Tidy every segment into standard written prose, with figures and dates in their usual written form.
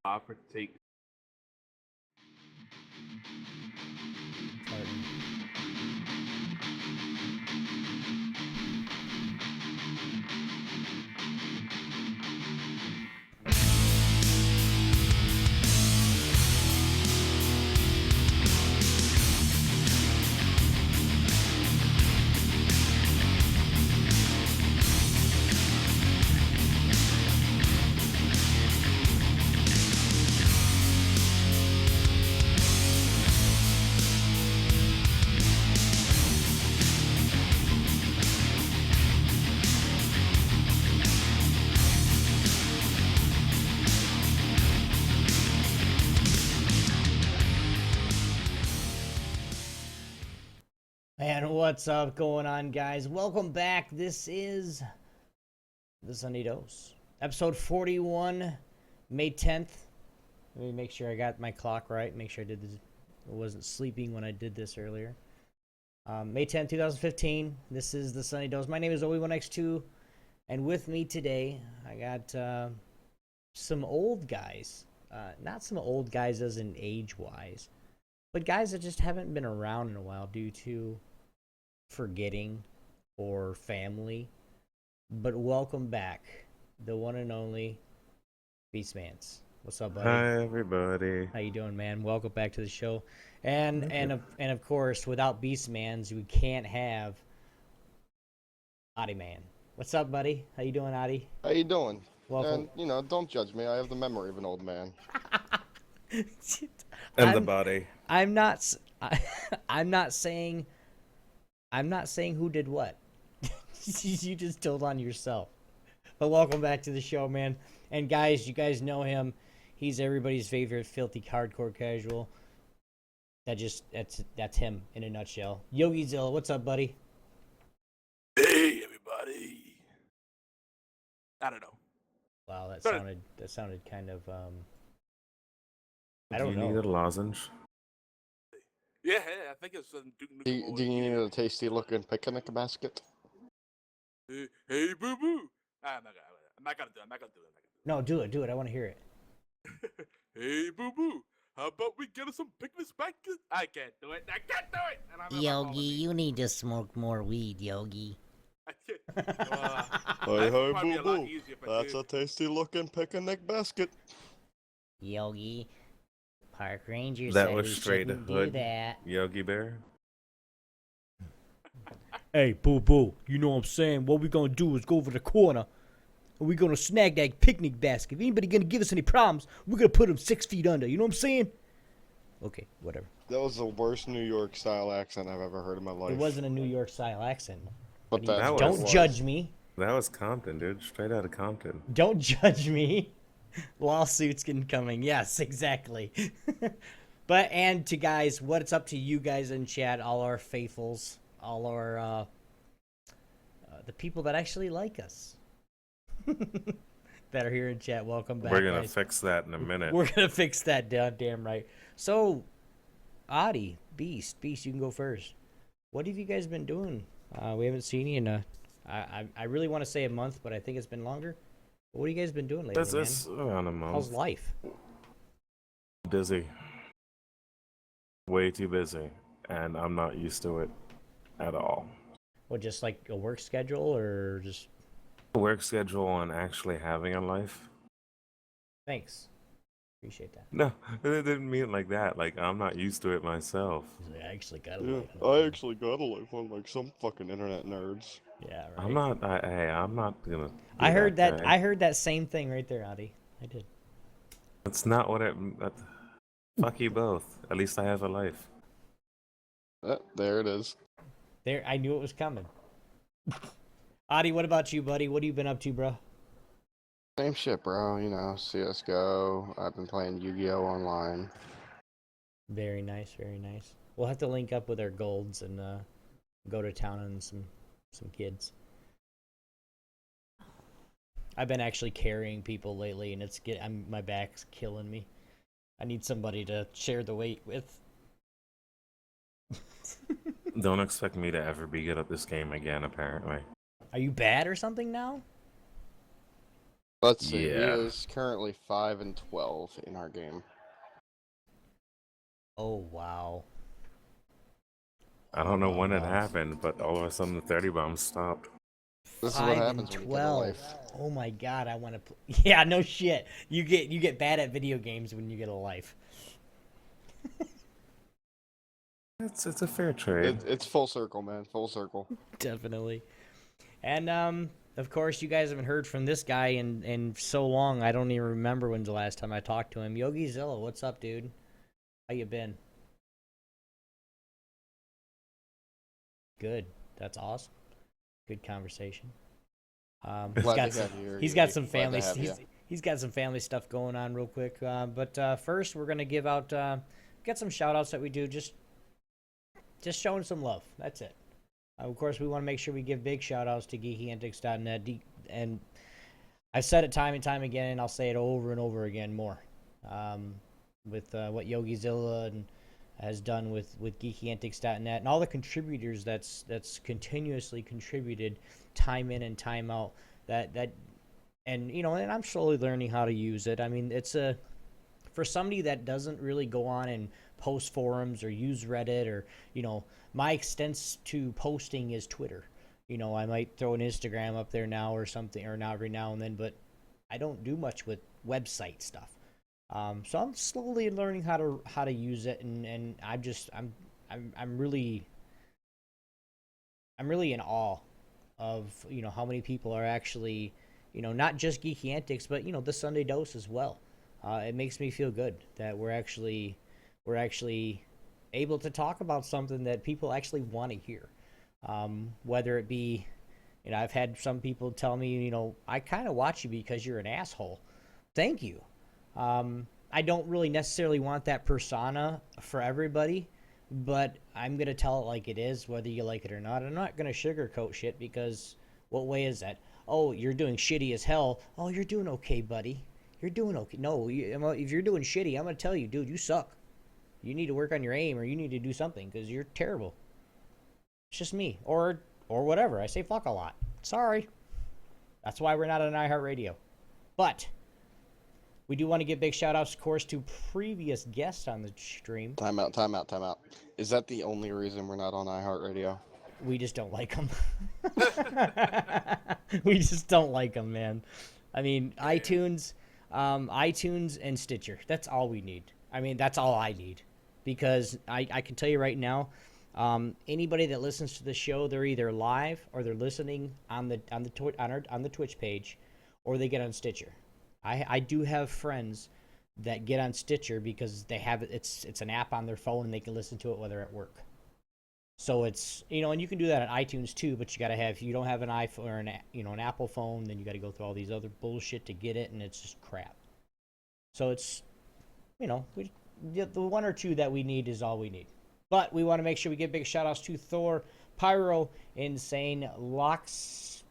Offer to take. And what's up going on, guys? Welcome back. This is the Sunday Dose, episode 41, May 10th. Let me make sure I got my clock right. Make sure I did this. I wasn't sleeping when I did this earlier. May 10th, 2015. This is the Sunday Dose. My name is Obi1X2, and with me today, I got some old guys. Not some old guys as in age-wise, but guys that just haven't been around in a while due to forgetting or family. But welcome back, the one and only Beastmans. What's up, buddy? Hi, everybody. How you doing, man? Welcome back to the show. And of course, without Beastmans, we can't have Oddy Man. What's up, buddy? How you doing, Oddy? How you doing? Welcome. And, don't judge me. I have the memory of an old man. And the body. I'm not saying who did what. You just told on yourself. But welcome back to the show, man. And guys, you guys know him. He's everybody's favorite filthy hardcore casual. That's him in a nutshell. Yogi Zilla, what's up, buddy? Hey, everybody. I don't know. Wow, that sounded kind of I don't Do know. you need a lozenge? Yeah, I think it's Do you need a tasty-looking picnic basket? Hey, boo boo. I'm not gonna do it. No, do it. I want to hear it. Hey, boo boo. How about we get us some picnics back? I can't do it. And I'm on my Yogi, phone. you need to smoke more weed, Yogi. I can't. Hey, that'd probably be a lot easier if I That's did. a tasty-looking picnic basket. Yogi, Park Ranger That said was we straight shouldn't do hood. that. Yogi Bear? Hey, boo, you know what I'm saying? What we gonna do is go over the corner, and we gonna snag that picnic basket. If anybody gonna give us any problems, we're gonna put them 6 feet under. You know what I'm saying? Okay, whatever. That was the worst New York-style accent I've ever heard in my life. It wasn't a New York style accent. But that's That what it Don't was. judge me. That was Compton, dude. Straight out of Compton. Don't judge me. Lawsuits coming. Yes, exactly. But, and to guys, what's up to you guys in chat, all our faithfuls, all our, the people that actually like us, that are here in chat, welcome back, We're gonna guys. fix that in a minute. We're gonna fix that, damn right. So, Oddy, Beast, you can go first. What have you guys been doing? We haven't seen you in I really want to say a month, but I think it's been longer. What have you guys been doing lately, It's around a month. How's life? Busy. Way too busy. And I'm not used to it at all. What, just like a work schedule, or just... Work schedule and actually having a life? Thanks. Appreciate that. No, it didn't mean it like that. Like, I'm not used to it myself. He's like, I actually got a Yeah, life. I actually got a life on like some fucking internet nerds. Yeah, right. I'm not gonna be I heard that. guy. I heard that same thing right there, Oddy. I did. That's not what it. Fuck you both. At least I have a life. There it is. There, I knew it was coming. Oddy, what about you, buddy? What have you been up to, bro? Same shit, bro. You know, CSGO. I've been playing Yu-Gi-Oh! Online. Very nice, very nice. We'll have to link up with our golds and go to town on some kids. I've been actually carrying people lately, and my back's killing me. I need somebody to share the weight with. Don't expect me to ever be good at this game again, apparently. Are you bad or something now? Let's see. He Yeah. is currently 5-12 in our game. Oh wow. I don't know when it Wow. happened, but all of a sudden the 30 bombs stopped. This is what 5 happens and when you get a 12. life. Oh my god, I want to. Yeah, no shit. You get bad at video games when you get a life. It's a fair trade. It's full circle, man. Full circle. Definitely. And of course, you guys haven't heard from this guy in so long. I don't even remember when's the last time I talked to him. Yogizilla, what's up, dude? How you been? Good. That's awesome. Good conversation. Glad to have you here, He's Yogi. got some Glad family. to have you. He's got some family stuff going on real quick. But first, we're gonna give out get some shout outs that we do. Just showing some love. That's it. Of course, we want to make sure we give big shout outs to geekyantics.net. And I've said it time and time again, and I'll say it over and over again more. With what Yogizilla has done with geekyantics.net and all the contributors that's continuously contributed time in and time out. And you know, and I'm slowly learning how to use it. I mean, it's for somebody that doesn't really go on and post forums or use Reddit, or you know, my extents to posting is Twitter. You know, I might throw an Instagram up there now or something, or now every now and then, but I don't do much with website stuff. So I'm slowly learning how to use it, and I'm really in awe of, you know, how many people are actually, you know, not just Geeky Antics, but you know, the Sunday Dose as well. It makes me feel good that we're actually able to talk about something that people actually want to hear. Whether it be, you know, I've had some people tell me, you know, I kind of watch you because you're an asshole. Thank you. I don't really necessarily want that persona for everybody, but I'm going to tell it like it is, whether you like it or not. I'm not going to sugarcoat shit, because what way is that? Oh, you're doing shitty as hell. Oh, you're doing okay, buddy. You're doing okay. No, if you're doing shitty, I'm going to tell you, dude, you suck. You need to work on your aim, or you need to do something, because you're terrible. It's just me. Or whatever. I say fuck a lot. Sorry. That's why we're not on iHeartRadio. But we do want to give big shout-outs, of course, to previous guests on the stream. Time out. Is that the only reason we're not on iHeartRadio? We just don't like them. We just don't like them, man. I mean, iTunes and Stitcher. That's all we need. I mean, that's all I need. Because I can tell you right now, anybody that listens to the show, they're either live or they're listening on the Twitch page, or they get on Stitcher. I do have friends that get on Stitcher because they have it's an app on their phone and they can listen to it while they're at work. So it's, you know, and you can do that on iTunes too, but you got to have, if you don't have an iPhone or an Apple phone, then you got to go through all these other bullshit to get it, and it's just crap. So it's, you know, the one or two that we need is all we need. But we want to make sure we give big shout outs to Thor, Pyro, Insane, Locksmith,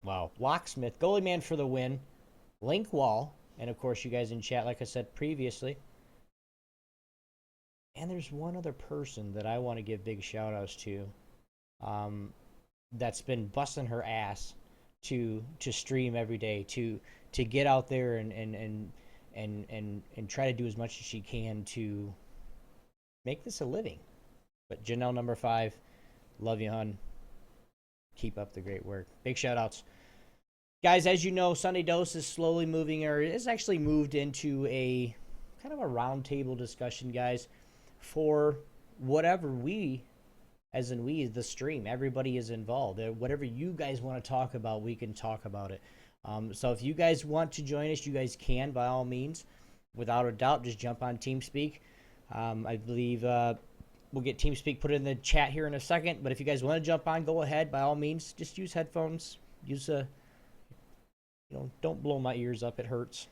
Goalie Man for the win, Link Wall, and of course you guys in chat, like I said previously. And there's one other person that I want to give big shout outs to, that's been busting her ass to stream every day, to get out there and try to do as much as she can to make this a living. But Janelle number 5, love you, hun. Keep up the great work. Big shout outs. Guys, as you know, Sunday Dose is slowly moving, or is actually moved into a kind of a roundtable discussion, guys, for whatever we, as in we, the stream, everybody is involved. Whatever you guys want to talk about, we can talk about it. So if you guys want to join us, you guys can, by all means. Without a doubt, just jump on TeamSpeak. I believe we'll get TeamSpeak put in the chat here in a second, but if you guys want to jump on, go ahead, by all means. Just use headphones. Use a... You know, don't blow my ears up. It hurts.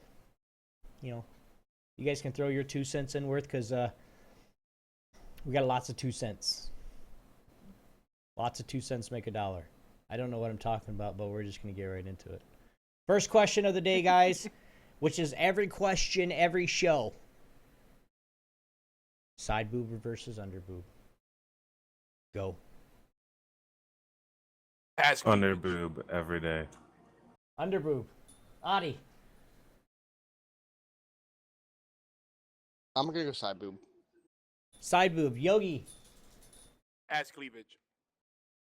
You know, you guys can throw your 2 cents in worth, because we got lots of 2 cents. Lots of 2 cents make $1. I don't know what I'm talking about, but we're just going to get right into it. First question of the day, guys, which is every question, every show. Side boob versus under boob. Go. Ask me. Under boob every day. Under boob. Oddy. I'm gonna go side boob. Side boob. Yogi. Ass cleavage.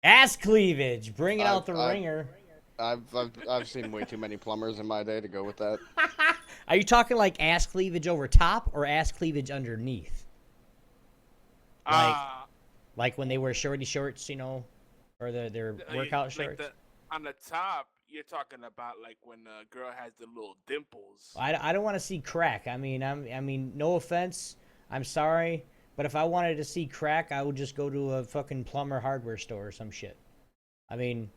Ass cleavage. Bringing out the I've- ringer. I've seen way too many plumbers in my day to go with that. Are you talking like ass cleavage over top or ass cleavage underneath? Like when they wear shorty shorts, you know, or their workout shorts. On the top, you're talking about like when a girl has the little dimples. I don't want to see crack. I mean, no offense. I'm sorry, but if I wanted to see crack, I would just go to a fucking plumber hardware store or some shit. I mean,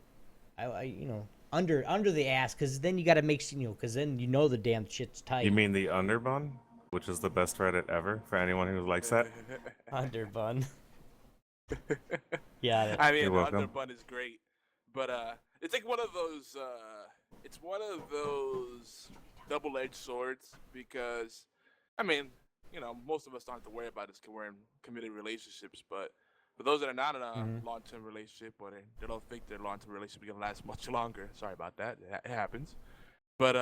I you know, under the ass, because then you got to make, you know, because then you know the damn shit's tight. You mean the underbun, which is the best Reddit ever for anyone who likes that? Underbun. Yeah. I mean, You're the welcome. underbun is great, but it's like one of those. It's one of those double-edged swords because, I mean, you know, most of us don't have to worry about this because we're in committed relationships. But for those that are not in a long-term relationship or they don't think their long-term relationship is gonna last much longer, sorry about that. It happens. But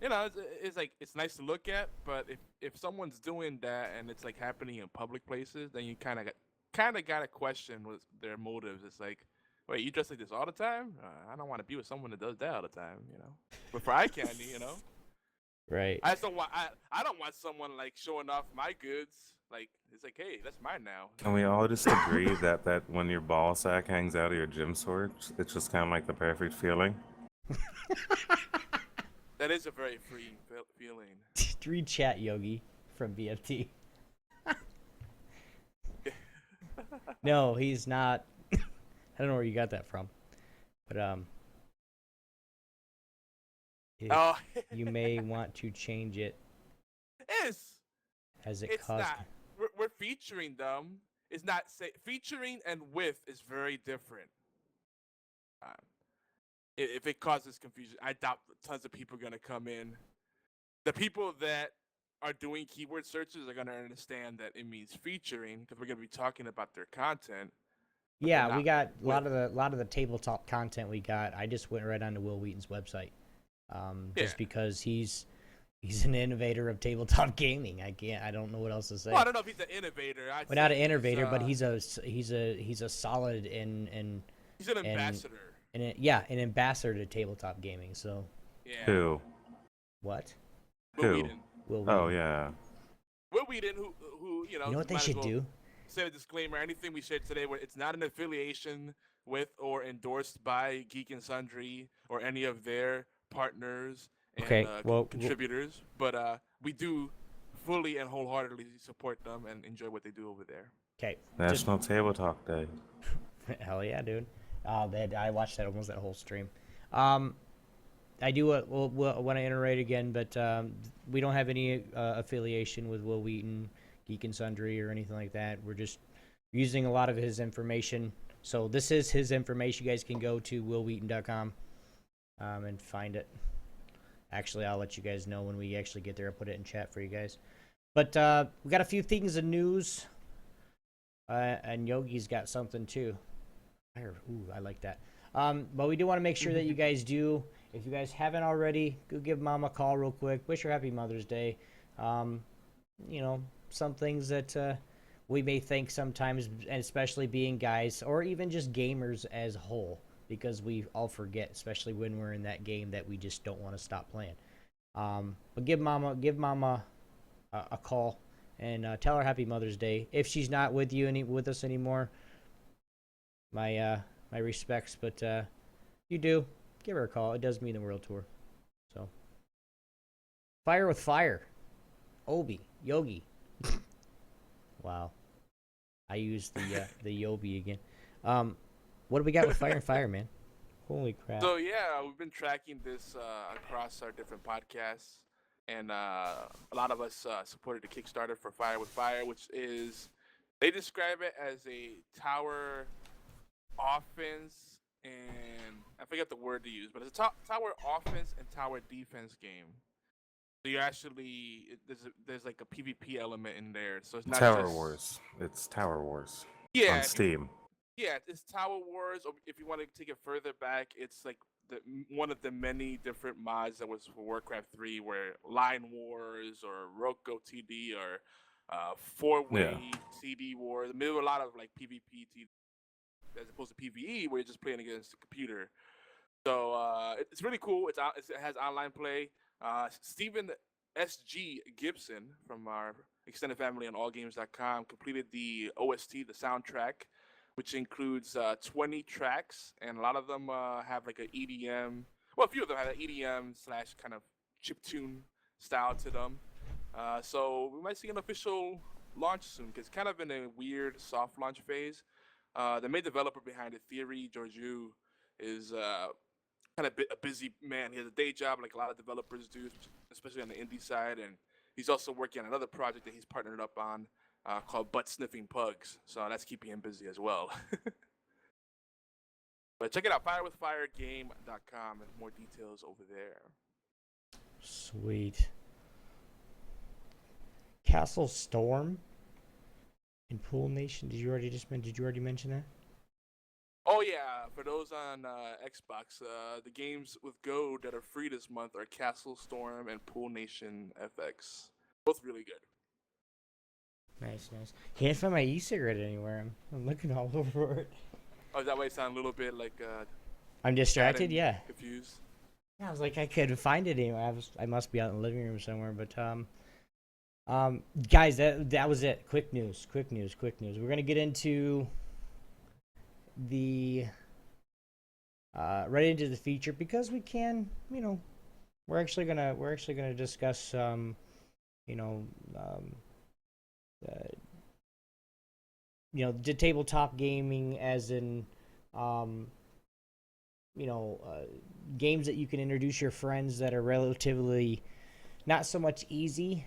you know, it's like it's nice to look at. But if someone's doing that and it's like happening in public places, then you kind of got to question with their motives. It's like, wait, you dress like this all the time? I don't want to be with someone that does that all the time, you know. But for eye candy, you know. Right. I just don't want. I don't want someone like showing off my goods. Like it's like, hey, that's mine now. Can we all just agree that when your ball sack hangs out of your gym shorts, it's just kind of like the perfect feeling? That is a very freeing feeling. Read chat, Yogi, from BFT. No, he's not. I don't know where you got that from, but Oh, you may want to change it it's as it it's costs. not. We're featuring them. It's not featuring and with is very different. If it causes confusion, I doubt tons of people are gonna come in. The people that are doing keyword searches are gonna understand that it means featuring because we're gonna be talking about their content. but they're Yeah, we not got a with. lot of the tabletop content we got. I just went right onto Wil Wheaton's website, just Yeah. because he's an innovator of tabletop gaming. I don't know what else to say. Well, I don't know if he's an innovator. Well, not an innovator, but he's a solid and he's an ambassador. an ambassador to tabletop gaming. So Yeah. Who? what? Wil Who? Wheaton. Wil Wheaton. Oh, yeah. Wil Wheaton, who you know. You know what they might as should well do? Say a disclaimer: anything we shared today, where it's not an affiliation with or endorsed by Geek and Sundry or any of their partners and Okay, well, contributors, but we do fully and wholeheartedly support them and enjoy what they do over there. Okay. National Table Talk Day. Hell yeah, dude. I watched that almost that whole stream. I do want to iterate again, but we don't have any affiliation with Wil Wheaton, Geek and Sundry, or anything like that. We're just using a lot of his information. So this is his information. You guys can go to wilwheaton.com and find it. Actually, I'll let you guys know when we actually get there. I'll put it in chat for you guys. But we got a few things of news. And Yogi's got something too. Ooh, I like that. But we do want to make sure that you guys do. If you guys haven't already, go give Mom a call real quick. Wish her happy Mother's Day. You know, some things that we may think sometimes, and especially being guys, or even just gamers as a whole, because we all forget, especially when we're in that game that we just don't want to stop playing. But give Mama a call and tell her happy Mother's Day. If she's not with us anymore, my respects, but you do give her a call. It does mean the world to her. So, fire with fire, Yogi. Wow, I used the Yobi again. What do we got with fire and fire, man? Holy crap! So yeah, we've been tracking this across our different podcasts, and a lot of us supported the Kickstarter for Fire with Fire, which is, they describe it as a tower offense, and I forget the word to use, but it's a tower offense and tower defense game. So you actually, there's like a PvP element in there, so it's not Tower just, Wars. It's Tower Wars. Yeah, On Steam. yeah, it's Tower Wars. Or if you want to take it further back, it's like one of the many different mods that was for Warcraft 3, where Line Wars or Roko TD or four-way TD War. There were a lot of like PvP TD as opposed to PvE, where you're just playing against the computer. So it's really cool. It has online play. Stephen S.G. Gibson from our extended family on allgames.com completed the OST, the soundtrack, which includes 20 tracks, and a lot of them have like an EDM. Well, a few of them have an EDM / kind of chiptune style to them. So we might see an official launch soon, because it's kind of in a weird soft launch phase. The main developer behind it, Theory Georgiou, is kind of a busy man. He has a day job like a lot of developers do, especially on the indie side, and he's also working on another project that he's partnered up on called Butt Sniffing Pugs. So that's keeping him busy as well. But check it out, firewithfiregame.com, and more details over there. Sweet. Castle Storm in Pool Nation. Did you already mention that? Oh yeah, for those on Xbox, the games with Go that are free this month are Castle Storm and Pool Nation FX. Both really good. Nice. Can't find my e-cigarette anywhere. I'm looking all over it. Oh, is that why you sound a little bit like I'm distracted. Yeah. confused? I was like, I couldn't find it anywhere. I must be out in the living room somewhere. But guys, that was it. Quick news. We're gonna get into the right into the feature, because we can, we're actually gonna discuss the tabletop gaming, as in games that you can introduce your friends that are relatively not so much easy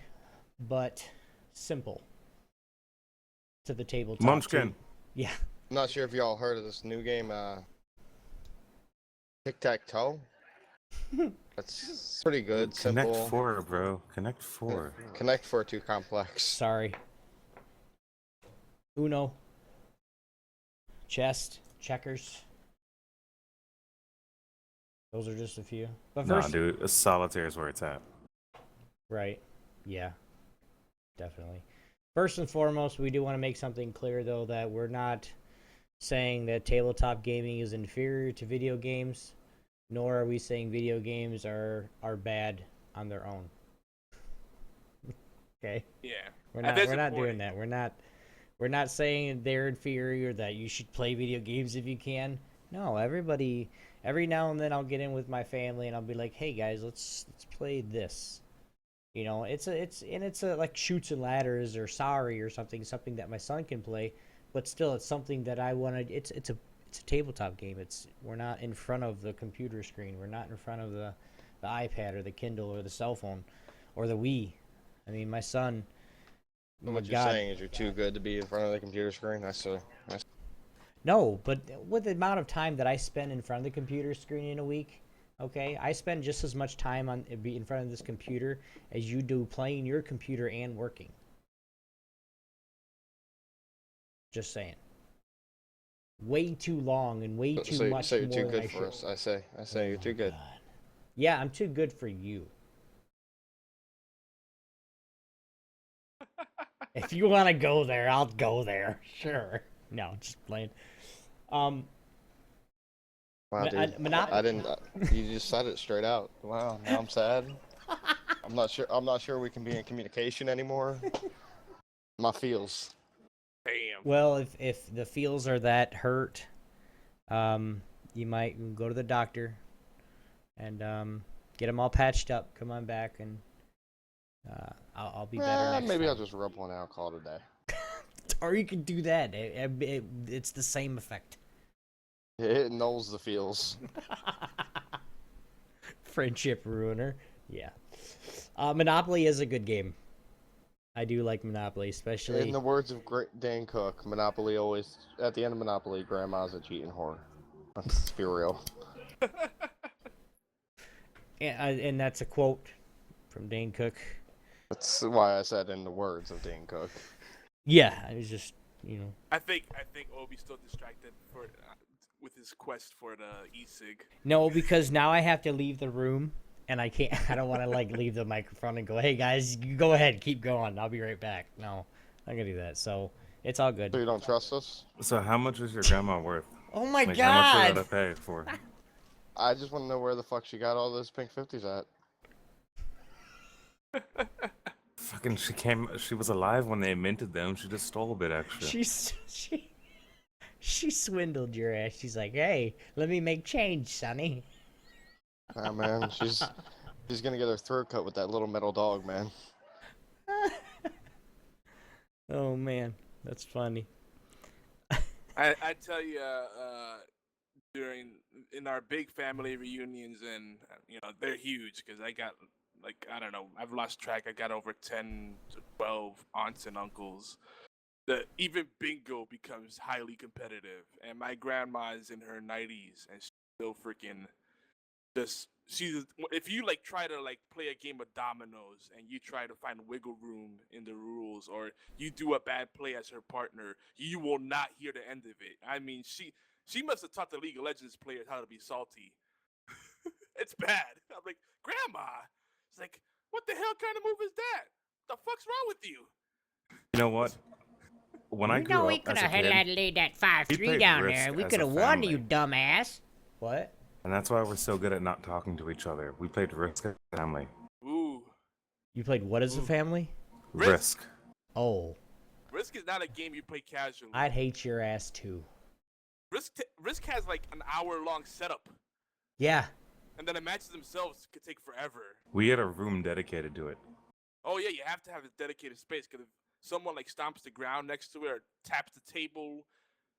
but simple to the tabletop. Munchkin. Yeah. I'm not sure if y'all heard of this new game, Tic-Tac-Toe. That's pretty good, Connect simple. 4, bro. Connect 4. Connect 4 too complex. Sorry. Uno. Chess. Checkers. Those are just a few. But Nah, first, dude. Solitaire is where it's at. right. Yeah. Definitely. First and foremost, we do want to make something clear, though, that we're not saying that tabletop gaming is inferior to video games, nor are we saying video games are bad on their own. Okay? Yeah. We're not doing that. We're not saying they're inferior, that you should play video games if you can. No, every now and then I'll get in with my family and I'll be like, "Hey guys, let's play this." It's like Shoots and Ladders or Sorry or something that my son can play, but still it's something that I want to. It's a tabletop game. We're not in front of the computer screen. We're not in front of the iPad or the Kindle or the cell phone or the Wii. I mean, my son. What you're saying is you're too good to be in front of the computer screen? No, but with the amount of time that I spend in front of the computer screen in a week, okay, I spend just as much time in front of this computer as you do playing your computer and working. Just saying. Way too long and way too much So you're more too than good I for should. us. I say you're too good. God. Yeah, I'm too good for you. If you want to go there, I'll go there. Sure. No, just playing. Wow, dude. Monopoly. I didn't. You just said it straight out. Wow. Now I'm sad. I'm not sure we can be in communication anymore. My feels. Damn. Well, if the feels are that hurt, you might go to the doctor and get them all patched up. Come on back, and I'll be better next Maybe time. I'll just rub one out, call it a day. Or you can do that. It's the same effect. It nulls the feels. Friendship ruiner. Yeah. Monopoly is a good game. I do like Monopoly, especially. In the words of Dan Cook, Monopoly always, at the end of Monopoly, Grandma's a cheating whore. Let's be real. And that's a quote from Dane Cook. That's why I said in the words of Dan Cook. Yeah, I was just, I think Obi's still distracted with his quest for the e-cig. No, because now I have to leave the room, and I can't. I don't want to like leave the microphone and go, "Hey guys, you go ahead, keep going. I'll be right back." No, I'm gonna do that. So it's all good. So you don't trust us? So how much is your grandma worth? Oh my Like, how much god! did I pay for? I just want to know where the fuck she got all those pink 50s at. Fucking, she was alive when they minted them. She just stole a bit extra. She swindled your ass. She's like, "Hey, let me make change, Sonny." Ah, man, she's gonna get her throat cut with that little metal dog, man. Oh man, that's funny. I tell you, in our big family reunions, and they're huge because I got like I don't know, I've lost track. I got over 10 to 12 aunts and uncles. Even bingo becomes highly competitive, and my grandma is in her 90s and she's still freaking if you like try to like play a game of dominoes and you try to find wiggle room in the rules, or you do a bad play as her partner, you will not hear the end of it. I mean, she must have taught the League of Legends players how to be salty. It's bad. I'm like, Grandma. It's like, what the hell kind of move is that? The fuck's wrong with you? You know what? When I grew we up could as a have kid, laid that 5-3 played down Risk there. We as could a have won, family. you dumbass. What? and that's why we're so good at not talking to each other. We played Risk as a family. Ooh. You played what as a Ooh. family? Risk. Oh, Risk is not a game you play casually. I'd hate your ass too. Risk has like an hour-long setup, Yeah. and then the matches themselves could take forever. We had a room dedicated to it. Oh yeah, you have to have a dedicated space because if someone like stomps the ground next to it or taps the table,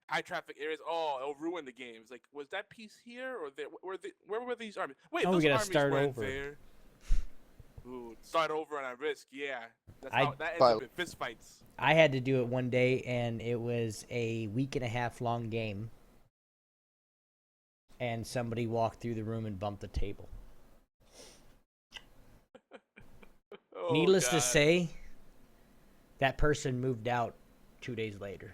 high traffic areas, it'll ruin the game. It's like, was that piece here or there? Where were these armies? Wait, Oh, we those gotta armies start weren't over. there. Ooh, start over on a Risk, yeah. That ends But- up in fist fights. I had to do it one day, and it was a week-and-a-half long game. And somebody walked through the room and bumped the table. Oh, Needless to God. say, that person moved out 2 days later.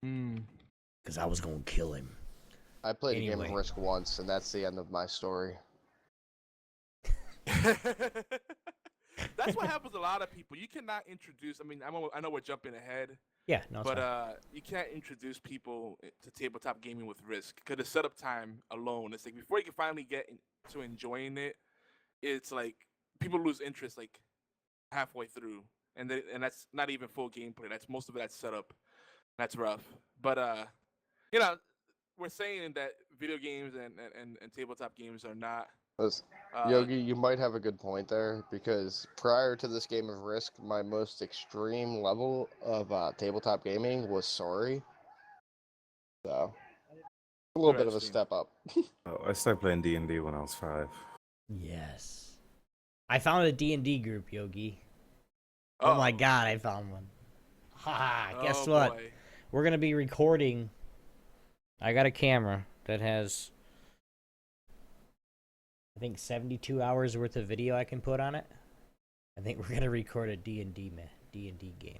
Because I was going to kill him. I played a game Anyway. of Risk once, and that's the end of my story. That's what happens to a lot of people. You cannot introduce. I mean, I know we're jumping ahead, Yeah, no, it's but fine. you can't introduce people to tabletop gaming with Risk because the setup time alone. It's like before you can finally get to enjoying it, it's like people lose interest like halfway through, and that's not even full gameplay. That's most of it. That's setup. That's rough. But we're saying that video games and tabletop games are not. Yogi, you might have a good point there, because prior to this game of Risk, my most extreme level of tabletop gaming was Sorry. So, a little bit of a Interesting. step up. Oh, I started playing D&D when I was 5. Yes. I found a D&D group, Yogi. Oh my god, I found one. Ha! Guess what? Boy. We're going to be recording. I got a camera that has, I think, 72 hours worth of video I can put on it. I think we're going to record a D&D game.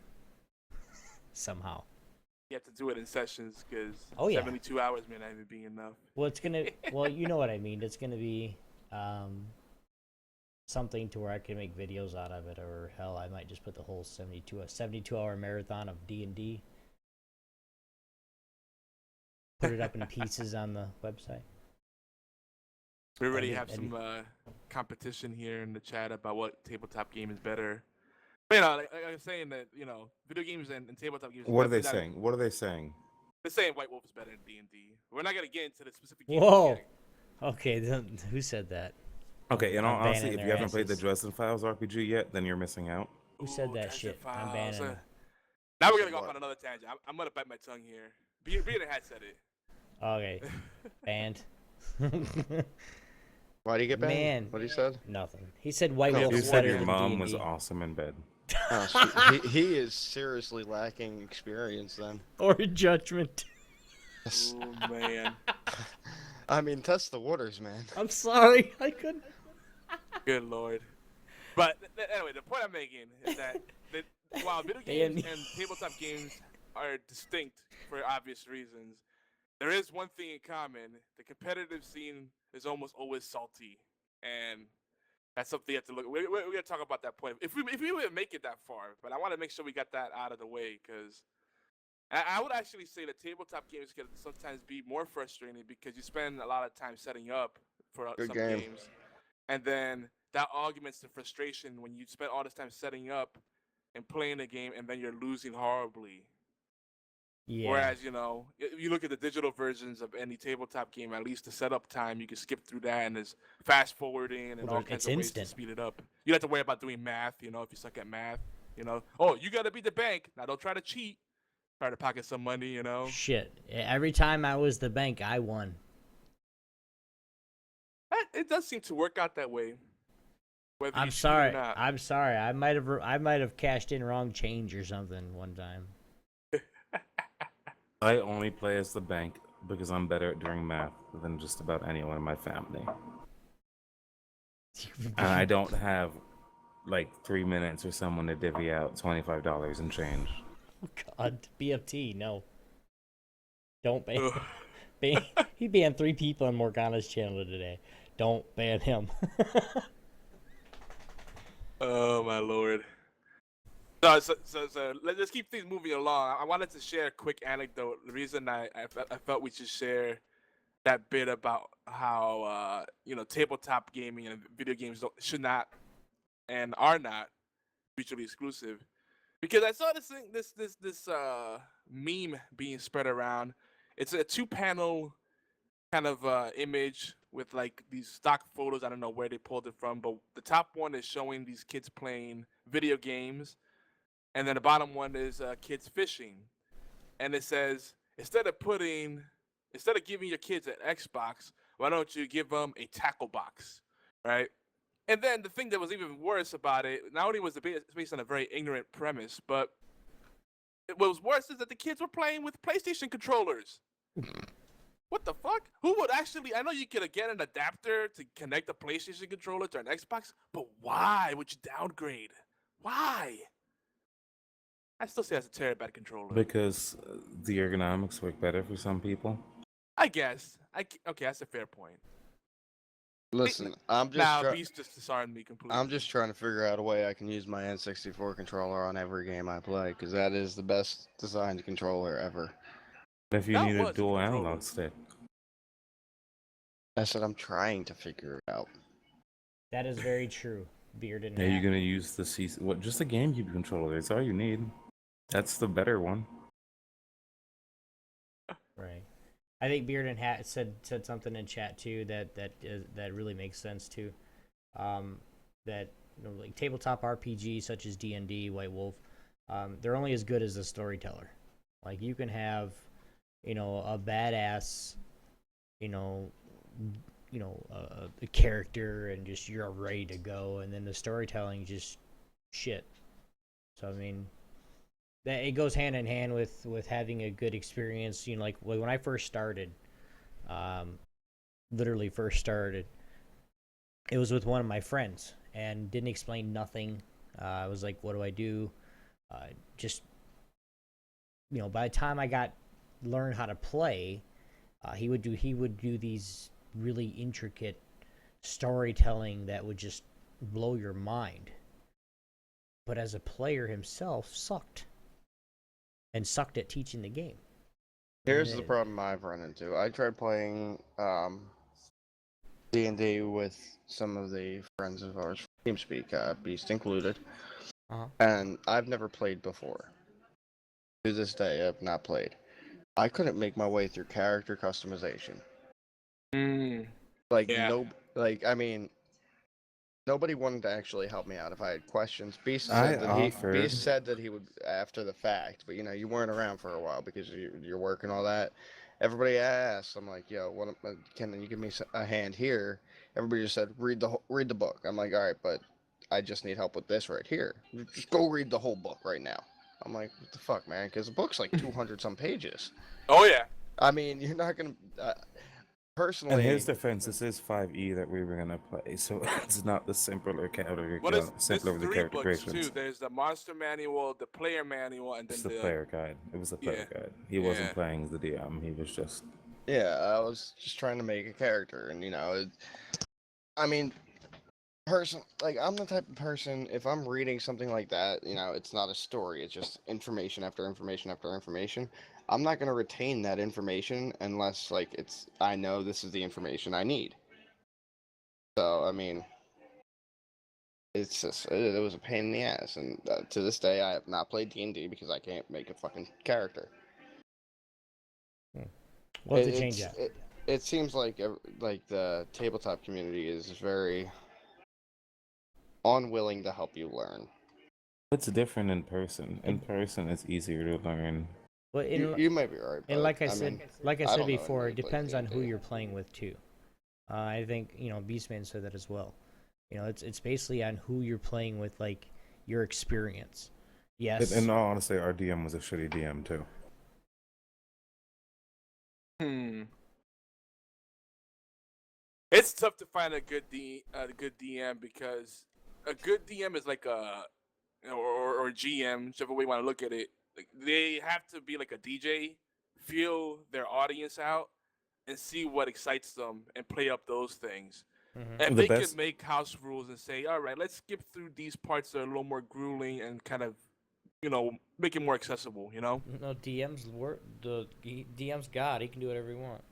Somehow. You have to do it in sessions because Oh, yeah. 72 hours may not even be enough. Well, it's going to, well, you know what I mean. It's going to be something to where I can make videos out of it, or hell, I might just put the whole 72-hour marathon of D&D. Put it up in pieces on the website. We already That'd have be- some competition here in the chat about what tabletop game is better. But, like I was saying that, video games and tabletop games. What are they definitely not- saying? What are they saying? They're saying White Wolf is better than D&D. We're not going to get into the specific game. Whoa! Okay, then who said that? Okay, in all I'm banning honesty, if their you haven't played the asses. Dresden Files RPG yet, then you're missing out. Who said that Dresden shit? I'm Files, banning it. Now we're going to go off What? on another tangent. I'm going to bite my tongue here. Beard had said it. Okay, banned. Why do you get banned? Man. What he said? Nothing. He said White No, Wolf You is said better your than mom D&D. was awesome in bed. Oh, he is seriously lacking experience then. Or judgment. Oh, man. I mean, test the waters, man. I'm sorry, I couldn't. Good Lord. But anyway, the point I'm making is that while video games and tabletop games are distinct for obvious reasons, there is one thing in common. The competitive scene is almost always salty, and that's something you have to look. We're gonna talk about that point if we would make it that far. But I want to make sure we got that out of the way because I would actually say that tabletop games can sometimes be more frustrating because you spend a lot of time setting up for Good some game. games, and then that augments the frustration when you spend all this time setting up and playing the game, and then you're losing horribly. Yeah. Whereas, if you look at the digital versions of any tabletop game, at least the setup time, you can skip through that, and there's fast forwarding and Well, all it's kinds of ways to instant. speed it up. You don't have to worry about doing math, if you suck at math. Oh, you got to beat the bank. Now, don't try to cheat. Try to pocket some money, Shit. Every time I was the bank, I won. It does seem to work out that way. Whether I'm you cheat sorry. or not. I'm sorry. I might have cashed in wrong change or something one time. I only play as the bank because I'm better at doing math than just about anyone in my family. And I don't have like 3 minutes for someone to divvy out $25 and change. Oh God, BFT, no. Don't ban. Ugh. He banned 3 people on Morgana's channel today. Don't ban him. Oh my lord. So let's keep things moving along. I wanted to share a quick anecdote. The reason I felt we should share that bit about how tabletop gaming and video games should not and are not mutually exclusive, because I saw this thing, this meme being spread around. It's a 2-panel kind of image with like these stock photos. I don't know where they pulled it from, but the top one is showing these kids playing video games, and then the bottom one is kids fishing, and it says instead of giving your kids an Xbox, why don't you give them a tackle box, right? And then the thing that was even worse about it, not only was it based on a very ignorant premise, but what was worse is that the kids were playing with PlayStation controllers. What the fuck? Who would actually? I know you could get an adapter to connect a PlayStation controller to an Xbox, but why would you downgrade? Why? I still say that's a terabyte controller. Because the ergonomics work better for some people. I guess. Okay, that's a fair point. Listen, I'm Beast just disarmed me completely. I'm just trying to figure out a way I can use my N64 controller on every game I play, because that is the best designed controller ever. If you That need a was a dual controller. analog stick. I said I'm trying to figure it out. That is very true. Beard and Are you gonna use the just a GameCube controller? That's all you need. That's the better one. Right. I think Beard and Hat said something in chat too that really makes sense too. That like tabletop RPGs such as D&D, White Wolf, they're only as good as the storyteller. Like you can have, a badass, a character and just you're ready to go, and then the storytelling just shit. So I mean, that it goes hand in hand with having a good experience. Like when I first started, literally first started, it was with one of my friends and didn't explain nothing. I was like, what do I do? Just by the time I learned how to play, he would do these really intricate storytelling that would just blow your mind. But as a player himself, sucked at teaching the game. Here's the problem I've run into. I tried playing D&D with some of the friends of ours, TeamSpeak, Beast included, and I've never played before. To this day, I've not played. I couldn't make my way through character customization. Nobody wanted to actually help me out if I had questions. Beast said that he would after the fact, but you weren't around for a while because you're working all that. Everybody asked, I'm like, yo, can you give me a hand here? Everybody just said, read the book. I'm like, all right, but I just need help with this right here. Just go read the whole book right now. I'm like, what the fuck, man? Because the book's like 200 some pages. Oh yeah. I mean, you're not gonna. Personally, in his defense, this is 5e that we were gonna play, so it's not the simpler character. There's simpler the 3 character books creations. too. There's the monster manual, the player manual, and then It's the player guide. It was the player guide. He wasn't playing the DM. He was just Yeah, I was just trying to make a character, and I mean, like I'm the type of person. If I'm reading something like that, it's not a story. It's just information after information after information. I'm not gonna retain that information unless like I know this is the information I need. So I mean, it's just it was a pain in the ass, and to this day I have not played D&D because I can't make a fucking character. We'll have to change that. It seems like the tabletop community is very unwilling to help you learn. It's different in person. In person, it's easier to learn. Well, You might be right. and but, like I said, mean, like I I said don't know before, it anybody who plays depends on who D&D. you're playing with too. I think Beastman said that as well. It's basically on who you're playing with, like your experience. Yes. In all honesty, our DM was a shitty DM too. It's tough to find a good DM because a good DM is like or GM, whichever way you want to look at it. Like they have to be like a DJ, feel their audience out, and see what excites them and play up those things. And they could make house rules and say, all right, let's skip through these parts that are a little more grueling and kind of, make it more accessible. No, DM's DM's God. He can do whatever he wants.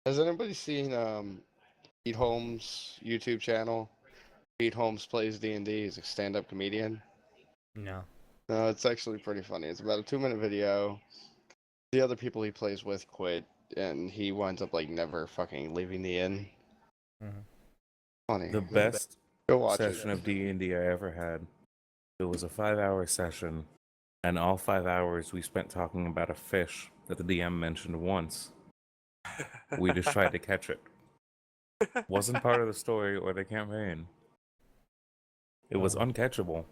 Has anybody seen Pete Holmes' YouTube channel? Pete Holmes plays D&D. He's a stand-up comedian. No. No, it's actually pretty funny. It's about a 2-minute video. The other people he plays with quit, and he winds up like never fucking leaving the inn. Funny. The best Go watch session of D&D I ever had. It was a 5-hour session, and all 5 hours we spent talking about a fish that the DM mentioned once. We just tried to catch it. Wasn't part of the story or the campaign. It was uncatchable,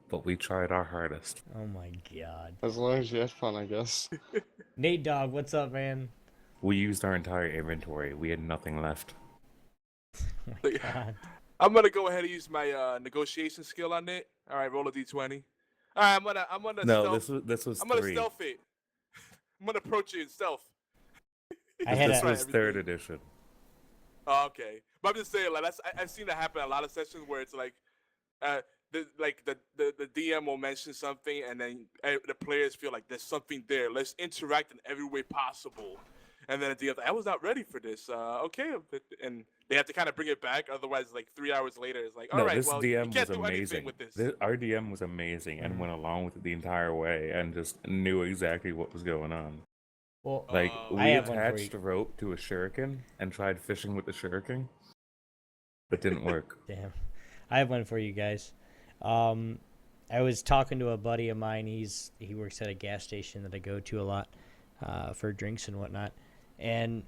but we tried our hardest. Oh my god. As long as you had fun, I guess. Nate Dog, what's up, man? We used our entire inventory. We had nothing left. Oh my god. I'm gonna go ahead and use my negotiation skill on it. All right, roll a d20. All right, I'm gonna. No, stealth. this was I'm gonna 3. stealth it. I'm gonna approach you in stealth. This was 3rd edition. Oh, okay, but I'm just saying, like I've seen that happen in a lot of sessions where it's like, the DM will mention something and then the players feel like there's something there. Let's interact in every way possible. And then at the end, I was not ready for this. Okay, and they have to kind of bring it back. Otherwise, like 3 hours later, it's like, all right, this well, DM you can't was do amazing. anything with this. Our DM was amazing and went along with it the entire way and just knew exactly what was going on. Well, Like I we have one for attached you. a rope to a shuriken and tried fishing with the shuriken, but didn't work. Damn. I have one for you guys. I was talking to a buddy of mine. He works at a gas station that I go to a lot for drinks and whatnot. And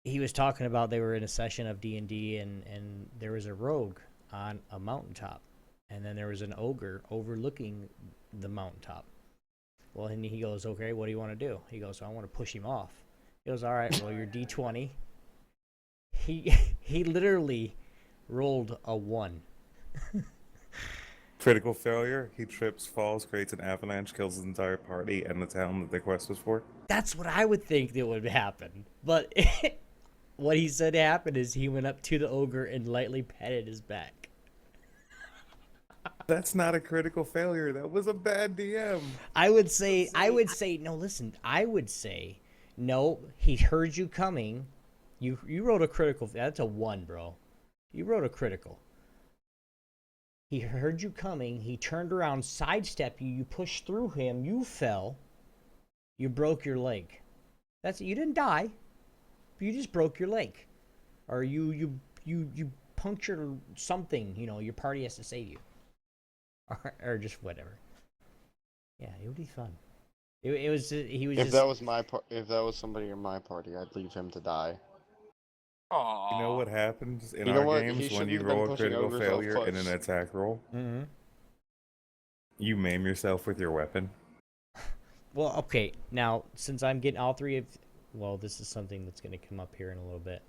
he was talking about they were in a session of D&D and there was a rogue on a mountaintop. And then there was an ogre overlooking the mountaintop. Well, and he goes, okay, what do you want to do? He goes, I want to push him off. He goes, all right, well, you're D20. He literally rolled a 1. Critical failure. He trips, falls, creates an avalanche, kills his entire party and the town that the quest was for. That's what I would think that would happen. But what he said happened is he went up to the ogre and lightly patted his back. That's not a critical failure. That was a bad DM. I would say, no, listen, I would say, no, he heard you coming. You wrote a critical. That's a 1, bro. You wrote a critical. He heard you coming. He turned around, sidestepped you. You pushed through him. You fell. You broke your leg. You didn't die. You just broke your leg, or you punctured something. Your party has to save you, or just whatever. Yeah, it would be fun. It was. He was. If that was somebody in my party, I'd leave him to die. Aww. You know what happens in You know our what? games He when you shouldn't have been roll a pushing critical ogres off failure in an cliffs. attack roll? Mm-hmm. You maim yourself with your weapon. Well, okay. Now, since I'm getting all 3 of, well, this is something that's going to come up here in a little bit.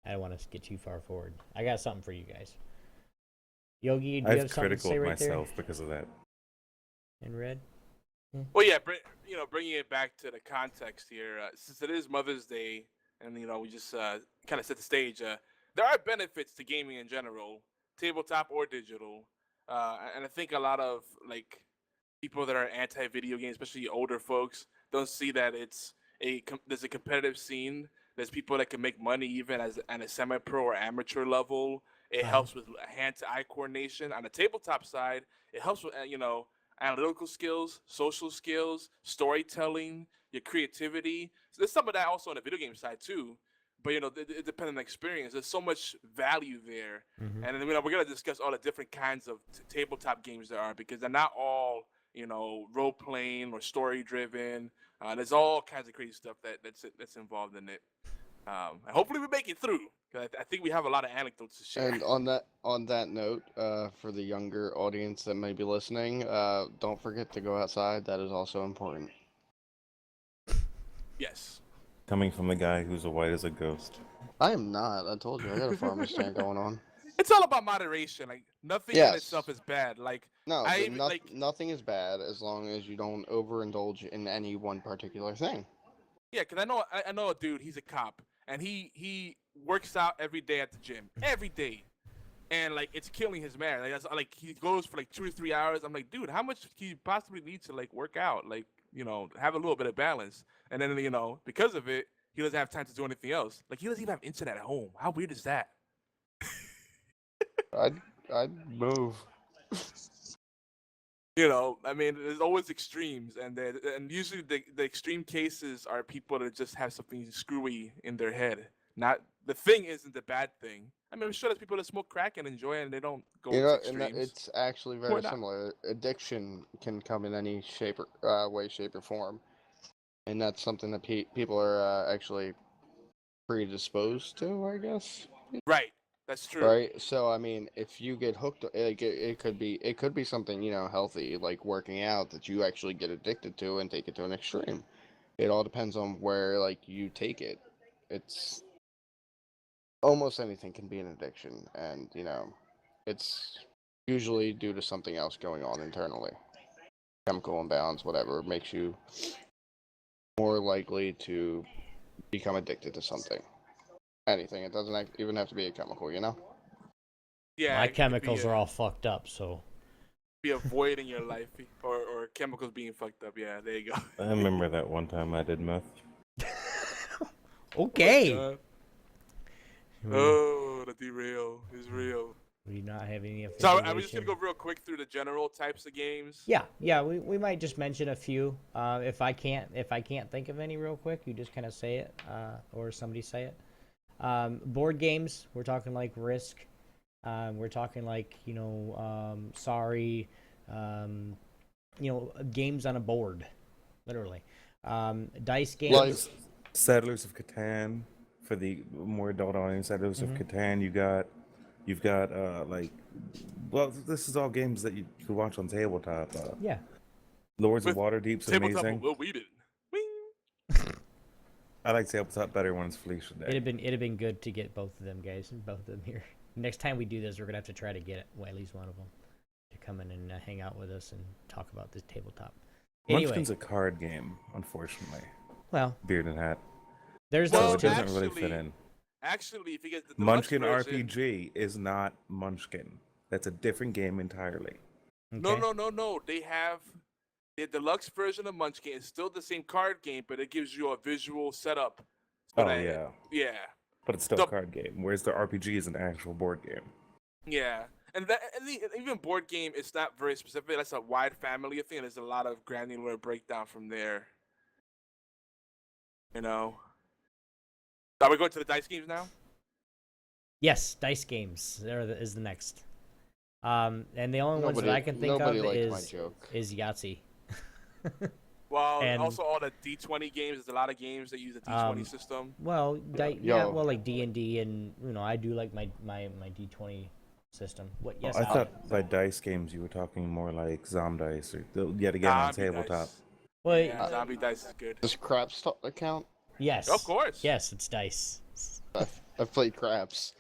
I don't want to get too far forward. I got something for you guys. Yogi, do you I've have something to say criticaled right myself because of that. there? In red. Well, yeah, bringing it back to the context here, since it is Mother's Day, and we just kind of set the stage. There are benefits to gaming in general, tabletop or digital, and I think a lot of like people that are anti-video games, especially older folks, don't see that there's a competitive scene. There's people that can make money even as at a semi-pro or amateur level. It helps with hand-to-eye coordination. On the tabletop side, it helps with analytical skills, social skills, storytelling, your creativity. So there's some of that also on the video game side too. But it depends on the experience. There's so much value there, and then we're gonna discuss all the different kinds of tabletop games there are because they're not all role playing or story driven. There's all kinds of crazy stuff that's involved in it. And hopefully we make it through. I think we have a lot of anecdotes to share. And on that note, for the younger audience that may be listening, don't forget to go outside. That is also important. Yes. Coming from the guy who's as white as a ghost. I am not. I told you I got a farmer stand going on. It's all about moderation. Like nothing in itself is bad. Like no, nothing is bad as long as you don't overindulge in any one particular thing. Yeah, because I know a dude. He's a cop, and he works out every day at the gym, every day, and like it's killing his marriage. Like that's like he goes for like 2 or 3 hours. I'm like, dude, how much can you possibly need to like work out? Like have a little bit of balance. And then because of it, he doesn't have time to do anything else. Like he doesn't even have internet at home. How weird is that? I'd move. I mean, there's always extremes, and usually the extreme cases are people that just have something screwy in their head. Not the thing isn't the bad thing. I mean, I'm sure there's people that smoke crack and enjoy it, and they don't go to extremes. And it's actually very similar. Addiction can come in any way, shape, or form, and that's something that people are actually predisposed to, I guess. Right. That's true. Right. So I mean, if you get hooked, it could be something healthy, like working out, that you actually get addicted to and take it to an extreme. It all depends on where you take it. It's almost anything can be an addiction, and it's usually due to something else going on internally, chemical imbalance, whatever makes you more likely to become addicted to something. Anything. It doesn't even have to be a chemical, Yeah. My chemicals are all fucked up, so. Be a void in your life, or chemicals being fucked up. Yeah, there you go. I remember that one time I did meth. Okay. Oh, the derail is real. We not have any information. So are we just gonna go real quick through the general types of games? Yeah. We might just mention a few. If I can't think of any real quick, you just kind of say it, or somebody say it. Board games, we're talking like Risk. We're talking like Sorry. Games on a board, literally. Dice games. Like Settlers of Catan for the more adult audience. Settlers of Catan. You've got this is all games that you could watch on tabletop. Yeah. Lords of Waterdeep's amazing. Tabletop Wil Wheaton. I like tabletop better when it's Felicia Day. It'd have been good to get both of them guys and both of them here. Next time we do this, we're gonna have to try to get at least one of them to come in and hang out with us and talk about this tabletop. Anyway, Munchkin's a card game, unfortunately. Well, Beard and hat. There's so those it doesn't really fit in. Actually, if you get the Munchkin version, RPG is not Munchkin. That's a different game entirely. Okay. No. They have the deluxe version of Munchkin. It's still the same card game, but it gives you a visual setup. Yeah. But it's still So- a card game, whereas the RPG is an actual board game. Yeah, and even board game, it's not very specific. That's a wide family of things. There's a lot of granular breakdown from there. Are we going to the dice games now? Yes, dice games is the next. And the only ones that I can think of is Yahtzee. Well, And- also all the D20 games. There's a lot of games that use the D20 system. Well, like D&D, and I do like my D20 system. What? Yes. I thought by dice games you were talking more like Zomdice or yet again on Zombie tabletop. dice. Well, Yeah, zombie dice is good. Does craps count? yes. Of course. Yes, it's dice. I've played craps.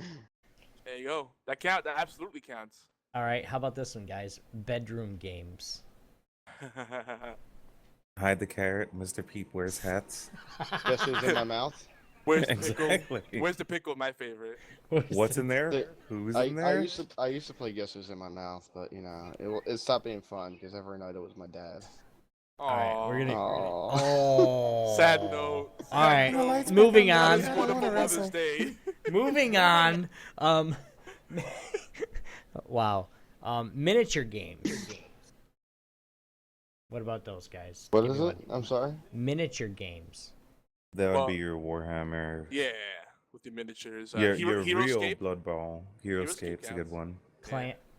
There you go. That counts. That absolutely counts. All right. How about this one, guys? Bedroom games. Hide the carrot. Mr. Peep wears hats. Guess who's in my mouth? Where's the pickle? Exactly. Where's the pickle? My favorite. What's in there? The- Who's I, in I there? used to play Guess Who's in My Mouth, but you know it stopped being fun because every night it was my dad. All right, we're gonna. Aw. Oh. Sad note. All right, The lights moving back on. on. This I wonderful wanna Mother's wrestle. Day. Moving on. Wow. Miniature games. What about those guys? What Give is me it? I'm sorry. Miniature games. That would Well, be your Warhammer. Yeah, with the miniatures. Your Hero real Escape? Blood Bowl. Hero Heroescape's a good counts. one.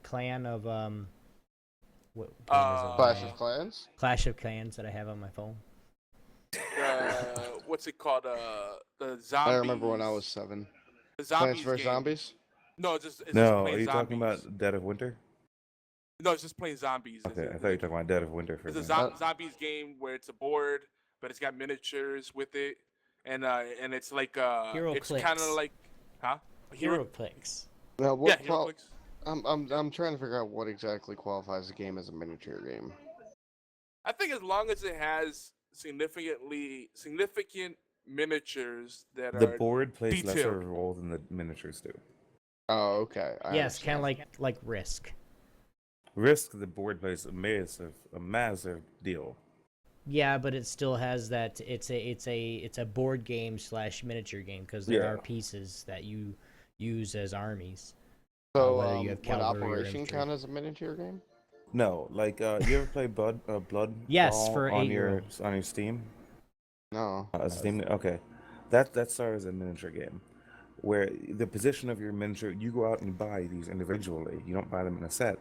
Clan of what game is it? Clash of Clans. Clash of Clans that I have on my phone. What's it called? The zombies. I remember when I was 7. The Plants zombies vs game. Zombies. No, it's just No, plain are you zombies. talking about Dead of Winter? No, it's just plain zombies. Okay, I thought you were talking about Dead of Winter for a It's a second. zombies game where it's a board, but it's got miniatures with it, and it's like Hero it's Clicks. kind of like, huh? Hero Clicks. Now, Yeah, Hero Clicks. I'm trying to figure out what exactly qualifies a game as a miniature game. I think as long as it has significant miniatures that The are board plays lesser detailed. role than the miniatures do. Oh, okay. I Yes, kind understand. of like Risk. Risk, the board plays a massive deal. Yeah, but it still has that. It's a board game / miniature game because there Yeah. are pieces that you use as armies. So, whether you have would cavalry or Operation infantry. count as a miniature game? No, like you ever play Blood Yes, Bowl for on your 8-year-olds. Steam? No. Steam. Okay, that starts as a miniature game, where the position of your miniature, you go out and buy these individually. You don't buy them in a set.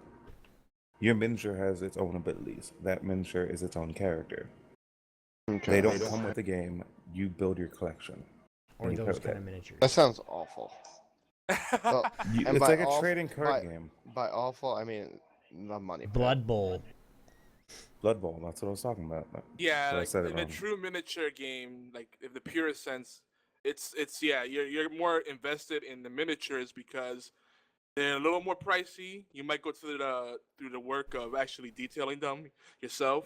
Your miniature has its own abilities. That miniature is its own character. Okay. They don't come with the game. You build your collection. Or and you those play kind of with miniatures. That sounds awful. Well, it. and It's by like a awful- trading card by- game. By awful, I mean the money. pit. Blood Bowl. Blood Bowl. That's what I was talking about. Yeah, But I like said it in a wrong. true miniature game, like in the purest sense, it's yeah, you're more invested in the miniatures because they're a little more pricey. You might go through the work of actually detailing them yourself,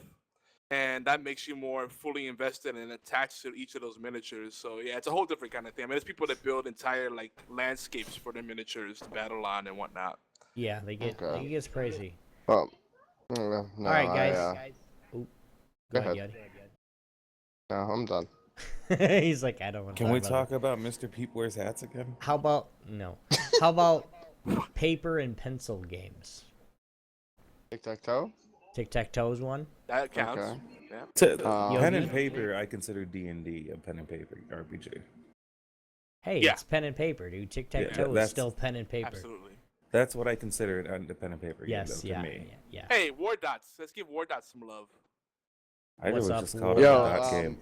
and that makes you more fully invested and attached to each of those miniatures. So yeah, it's a whole different kind of thing. I mean, there's people that build entire like landscapes for their miniatures to battle on and whatnot. Yeah, they get Okay. it gets crazy. Well, no, All right, guys. Oop. Go Go ahead, no, I'm done. Yadi. He's like, I don't want to. Can we about talk about Mr. Peep wears hats again? it. How about no? How about paper and pencil games? Tic tac toe. Tic Tac Toe's one. That counts. Okay. Yeah. Pen and Yogi? paper, I consider D&D a pen and paper RPG. Hey, Yeah. it's pen and paper, dude. Tic Tac Toe is that's- still pen and paper. Absolutely. That's what I consider a pen and paper game, Yes, though, yeah, to me. yeah. Hey, War Dots. Let's give War Dots some love. I What's really up, just called it Yo, a dot game.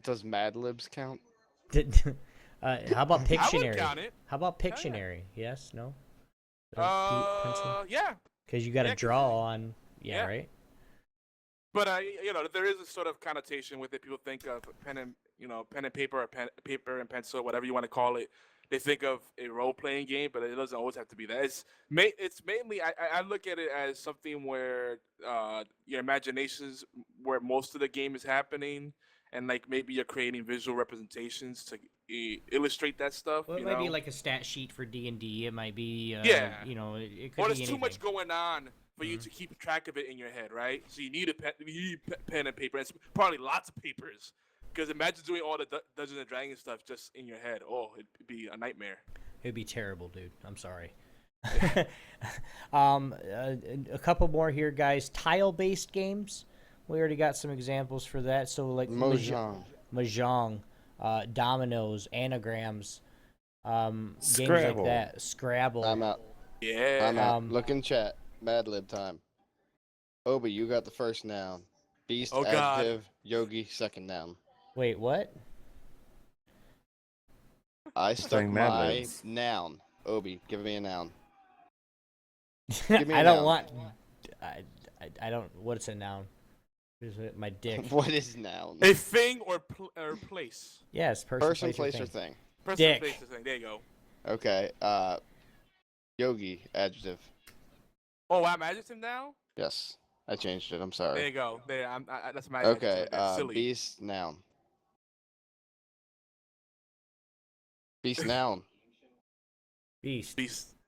does Mad Libs count? How about I would Pictionary? count it. How about Yeah, yeah. Pictionary? Yes, no. Yeah. Because you got to yeah, 'cause draw on. Yeah, yeah. right. But there is a sort of connotation with it. People think of pen and paper or paper and pencil, whatever you want to call it. They think of a role-playing game, but it doesn't always have to be that. It's mainly I look at it as something where your imagination's where most of the game is happening, and like maybe you're creating visual representations to illustrate that stuff. Well, it you might know? be like a stat sheet for D&D. It might be, Yeah. it could Or be there's too much anything. going on for you to keep track of it in your head, right? So you need pen and paper. It's probably lots of papers. Because imagine doing all the Dungeons and Dragons stuff just in your head. Oh, it'd be a nightmare. It'd be terrible, dude. I'm sorry. A couple more here, guys. Tile-based games. We already got some examples for that. So like Mahjong. Mahjong, dominoes, anagrams, games Scrabble. like that. Scrabble. I'm out. Yeah. I'm out. Um, Look in chat. Mad Lib time. Obi, you got the first noun. Beast, Oh, God. adjective. Yogi, second noun. Wait, what? I stuck Saying Mad my Libs. noun. Obi, give me a noun. I me a don't noun. want. I don't. What's a noun? Is it my dick? What is noun? A thing or place. Yes, person, Person, place, place, or or thing. thing. Person, Dick. place, or thing. There you go. Okay. Yogi, adjective. Oh, I'm adjective now? Yes. I changed it. I'm There sorry. you go. There, that's my Okay. adjective. It's silly. Beast noun. Beast noun. Beast.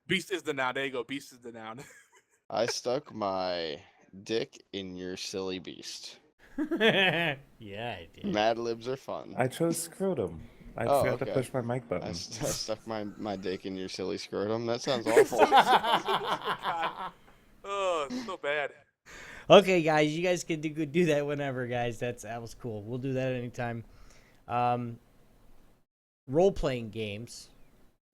Beast is the noun. There you go. Beast is the noun. I stuck my dick in your silly beast. Yeah, I did. Mad libs are fun. I chose scrotum. I Oh, forgot to okay. push my mic I button. stuck my dick in your silly scrotum. That sounds awful. Oh, it's so bad. Okay, guys, you guys can do that whenever, guys. That was cool. We'll do that anytime. Role-playing games.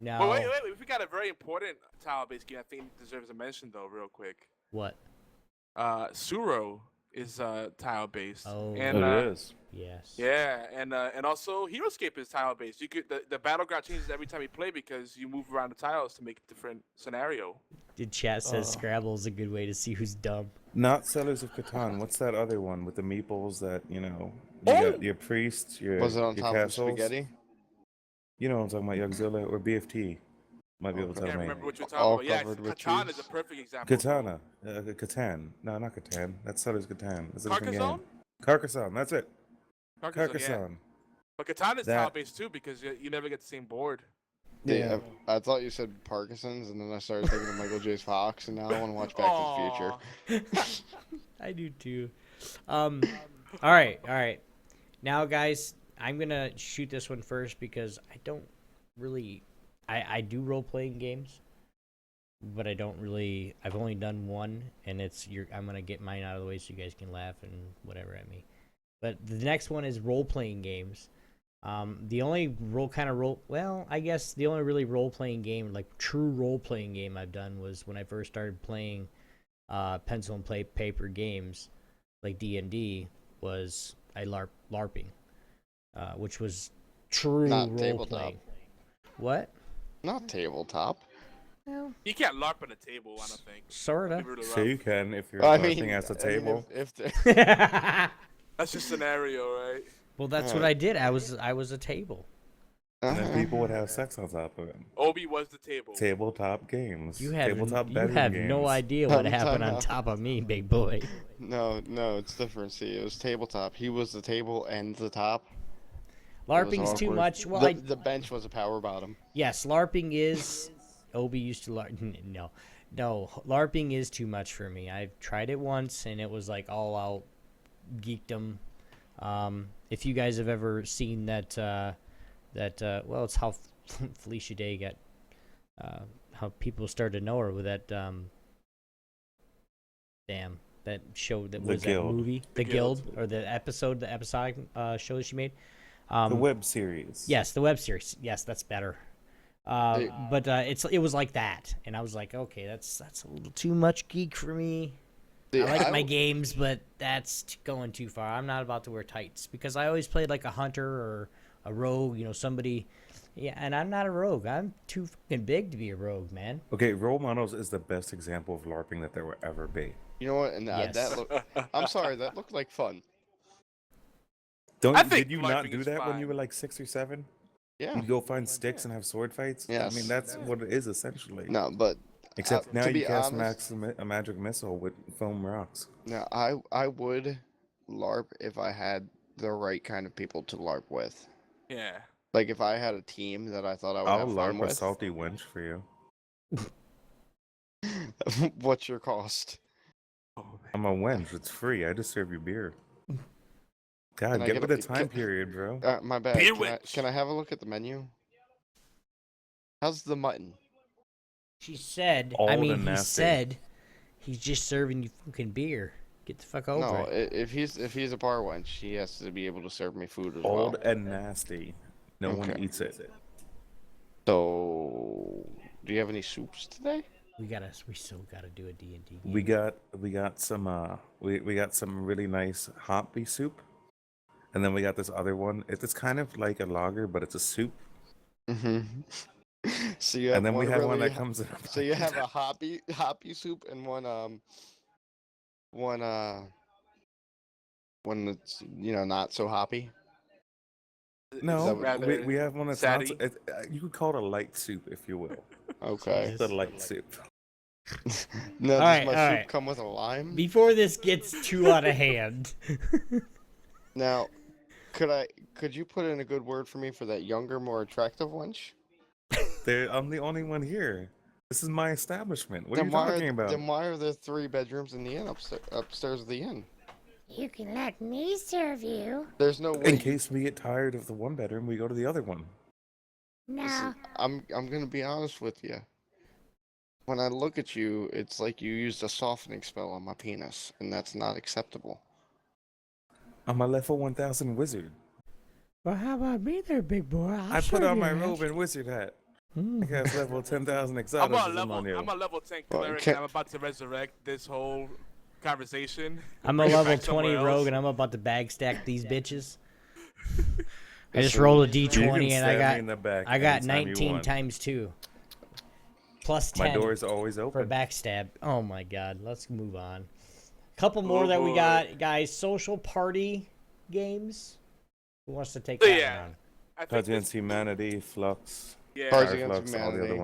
Now, Wait. We got a very important tile-based game. I think deserves a mention though, real quick. what? Tsuro is tile-based. Oh, and, it is. yes. Yeah, and also Heroescape is tile-based. You could the battleground changes every time you play because you move around the tiles to make a different scenario. The chat says Scrabble is a good way to see who's dumb. Not Sellers of Catan. What's that other one with the meeples that, you know, Oh! got your priests, your Was it on your top of castles? spaghetti? You know what I'm talking about, Yogzilla or BFT. Might be able to I tell can't me. remember what you're All talking about. Yeah, covered with Catan trees. is a perfect example. Katana. Catan. No, not Catan. That's Sellers Catan. That's a different Carcassonne? game. Carcassonne. That's it. Yeah. Carcassonne. But Catan is That- tile-based too because you never get the same board. Yeah. I thought you said Parkinson's, and then I started thinking of Michael J. Fox, and now I want to watch Back to the Future. I do too. All right. Now, guys, I'm gonna shoot this one first because I don't really. I do role playing games, but I don't really. I've only done one, and I'm gonna get mine out of the way so you guys can laugh and whatever at me. But the next one is role playing games. The only I guess the only really role playing game, like true role playing game I've done was when I first started playing pencil and paper games like D&D. Was I LARPing, which was true Not role tabletop. playing. What? Not tabletop. Well, You can't LARP on a table, I don't think. sorta. Be really So rough. you can if you're I LARPing mean, at the table. if the, That's your scenario, right? Well, that's what I did. I was a table. And then people would have sex on top of it. Obi was the table. Tabletop games. You have Tabletop you bedroom have games. no idea what Time happened on out. top of me, big boy. No, it's different. See, it was tabletop. He was the table and the top. It was LARPing's too awkward. much. Well, the bench was a power bottom. yes, LARPing is. Obi used to LARP. No, LARPing is too much for me. I've tried it once and it was like all out geekdom. If you guys have ever seen that, well, it's how Felicia Day got, how people started to know her with that, that show that The was that Guild. movie, The The Guild, Guild. or the episodic show that she made. The web series. Yes, the web series. Yes, that's better. But it was like that, and I was like, okay, that's a little too much geek for me. See, I like I my don't- games, but that's going too far. I'm not about to wear tights because I always played like a hunter or a rogue, somebody. Yeah, and I'm not a rogue. I'm too fucking big to be a rogue, man. Okay, role models is the best example of LARPing that there will ever be. You know what? And Yes. that looked. I'm sorry, that looked like fun. I think Did you not LARPing do is that when fine. you were like 6 or 7? Yeah. You'd go find sticks and have sword fights? Yes. I mean, that's what it is essentially. No, but Except now to you be cast honest- a magic missile with foam rocks. no, I would LARP if I had the right kind of people to LARP with. Yeah. Like if I had a team that I thought I would I'll have fun LARP a with. salty wench for you. What's your cost? I'm a wench. It's free. I just serve you beer. God, Can I get get with a- the time period, bro. My bad. Beer Can I, witch. can I have a look at the menu? How's the mutton? She said. Old I mean, and he nasty. said he's just serving you fucking beer. Get the fuck over No, it. if he's a bar wench, he has to be able to serve me food as Old well. and nasty. No one Okay. eats it. So, do you have any soups today? We still gotta do a D&D game. We got some we got some really nice hoppy soup, and then we got this other one. It's kind of like a lager, but it's a soup. Mm-hmm. So you have And then we one have one really that comes in. a So you have pint. a hoppy soup and one that's not so hoppy. No, Rather we have one that's not. fatty. You could call it a light soup, if you will. Okay. It's a light soup. No, All does right, my all soup right. come with a lime? Before this gets too out of hand. Now, could you put in a good word for me for that younger, more attractive wench? I'm the only one here. This is my establishment. What are you talking about? Then why are there 3 bedrooms in the inn upstairs of the inn? You can let me serve you. There's no way. In case we get tired of the one bedroom, we go to the other one. No, Listen, I'm gonna be honest with you. When I look at you, it's like you used a softening spell on my penis, and that's not acceptable. I'm a level 1000 wizard. Well, how about me there, big boy? I put on my robe and wizard hat. I got level 10,000 I'm exoticism on you. a level 10 Well, cleric, can- and I'm about to resurrect this whole conversation. I'm a Bring it level back 20 somewhere rogue, else. and I'm about to bag stack these bitches. I just Listen, rolled a You can d20, and stab me in the back I got anytime you 19 want. times 2. Plus 10 My door is always for open. backstab. Oh my god, let's move on. Couple more Oh, that we boy. got, guys. Social party games. Who wants to take So, that yeah. round? I think Cards this- Against Humanity, Flux, yeah. Cards Fire Against Flux, all the other Humanity.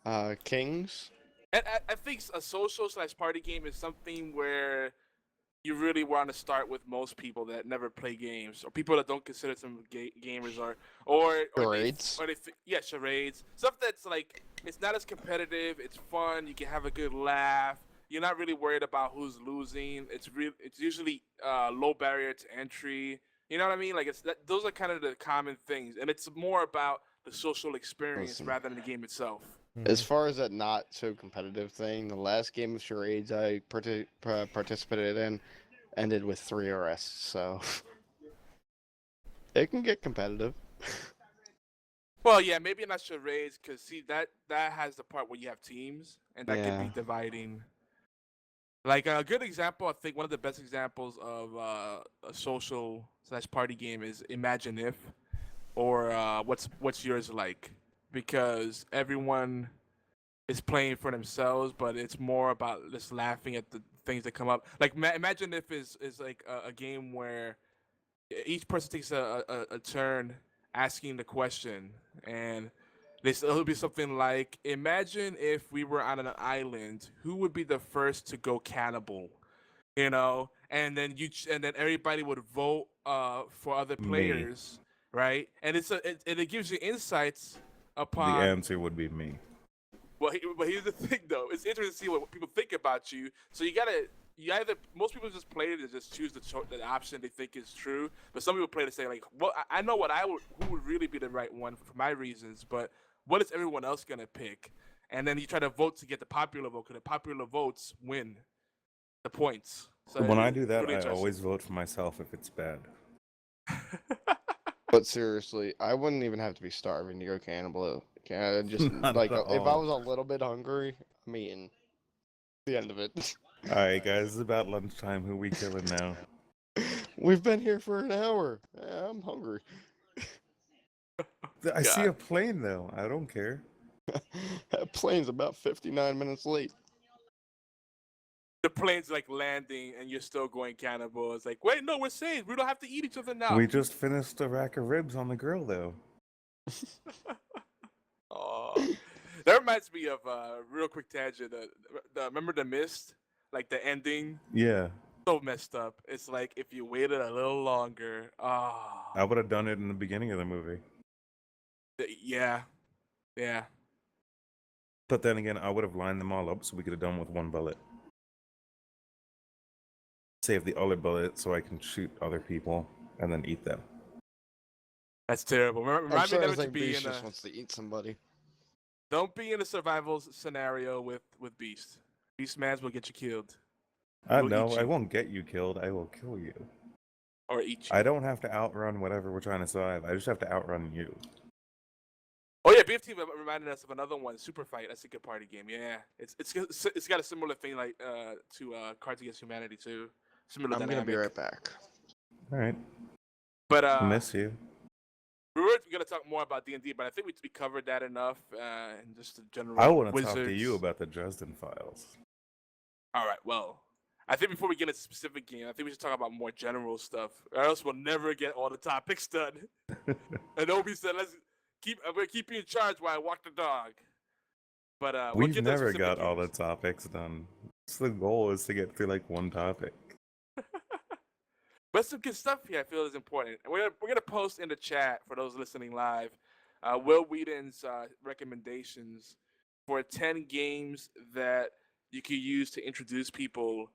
ones. Kings. And I think a social/party game is something where you really want to start with most people that never play games, or people that don't consider them gamers, or Charades. yeah, charades. Stuff that's like it's not as competitive. It's fun. You can have a good laugh. You're not really worried about who's losing. It's usually low barrier to entry. You know what I mean? Like those are kind of the common things, and it's more about the social experience Listen. rather than the game itself. As far as that not so competitive thing, the last game of charades I participated in ended with 3 arrests, so it can get competitive. Well, yeah, maybe not charades, because see that has the part where you have teams, and that can be Yeah. dividing. Like a good example, I think one of the best examples of a social/party game is Imagine If, or what's yours like, because everyone is playing for themselves, but it's more about just laughing at the things that come up. Like Imagine If is like a game where each person takes a turn asking the question, and it'll be something like, imagine if we were on an island, who would be the first to go cannibal, and then everybody would vote for other Me. players, right? And it gives you insights The upon answer would be me. but here's the thing, though. It's interesting to see what people think about you. So most people just play it and just choose the option they think is true. But some people play to say, like, well, I know who would really be the right one for my reasons, but what is everyone else going to pick? And then you try to vote to get the popular vote, because the popular votes win the points. So When I it's do that, really I interesting. always vote for myself if it's bad. But seriously, I wouldn't even have to be starving to go cannibal. Just Not like at if I all. was a little bit hungry, I'm eating. The end of it. Alright, guys, it's about lunchtime. Who we killing now? We've been here for an hour. Yeah, I'm hungry. I see a plane, though. I don't care. That plane's about 59 minutes late. The plane's like landing, and you're still going cannibal. It's like, wait, no, we're safe. We don't have to eat each other now. We just finished a rack of ribs on the grill, though. Oh, that reminds me of a real quick tangent. Remember The Mist? Like the ending? Yeah, So messed up. It's like if you waited a little longer. I would have done it in the beginning of the movie. Yeah. But then again, I would have lined them all up so we could have done with one bullet. Save the other bullet so I can shoot other people and then eat them. That's terrible. I'm Remind me starting never to to think be Beast in just a. wants to eat somebody. Don't be in a survival scenario with Beast. Beastmans will get you killed. I We'll know, eat I you. won't get you killed. I will kill you. Or eat you. I don't have to outrun whatever we're trying to survive. I just have to outrun you. Oh yeah, BFT reminded us of another one, Super Fight. That's a good party game. Yeah, it's got a similar thing like to Cards Against Humanity too. Similar I'm dynamic. gonna be right back. All right, But miss you. we were gonna talk more about D&D, but I think we covered that enough. And just the general. I want to wizards. talk to you about the Dresden Files. All right, well, I think before we get into specific game, I think we should talk about more general stuff, or else we'll never get all the topics done. And Obi said, "Let's keep. I'm gonna keep you in charge while I walk the dog." But we'll We've get to never specific got all the games. topics done. So the goal is to get through like one topic. But some good stuff here I feel is important. And we're gonna post in the chat for those listening live, Wil Wheaton's recommendations for 10 games that you could use to introduce people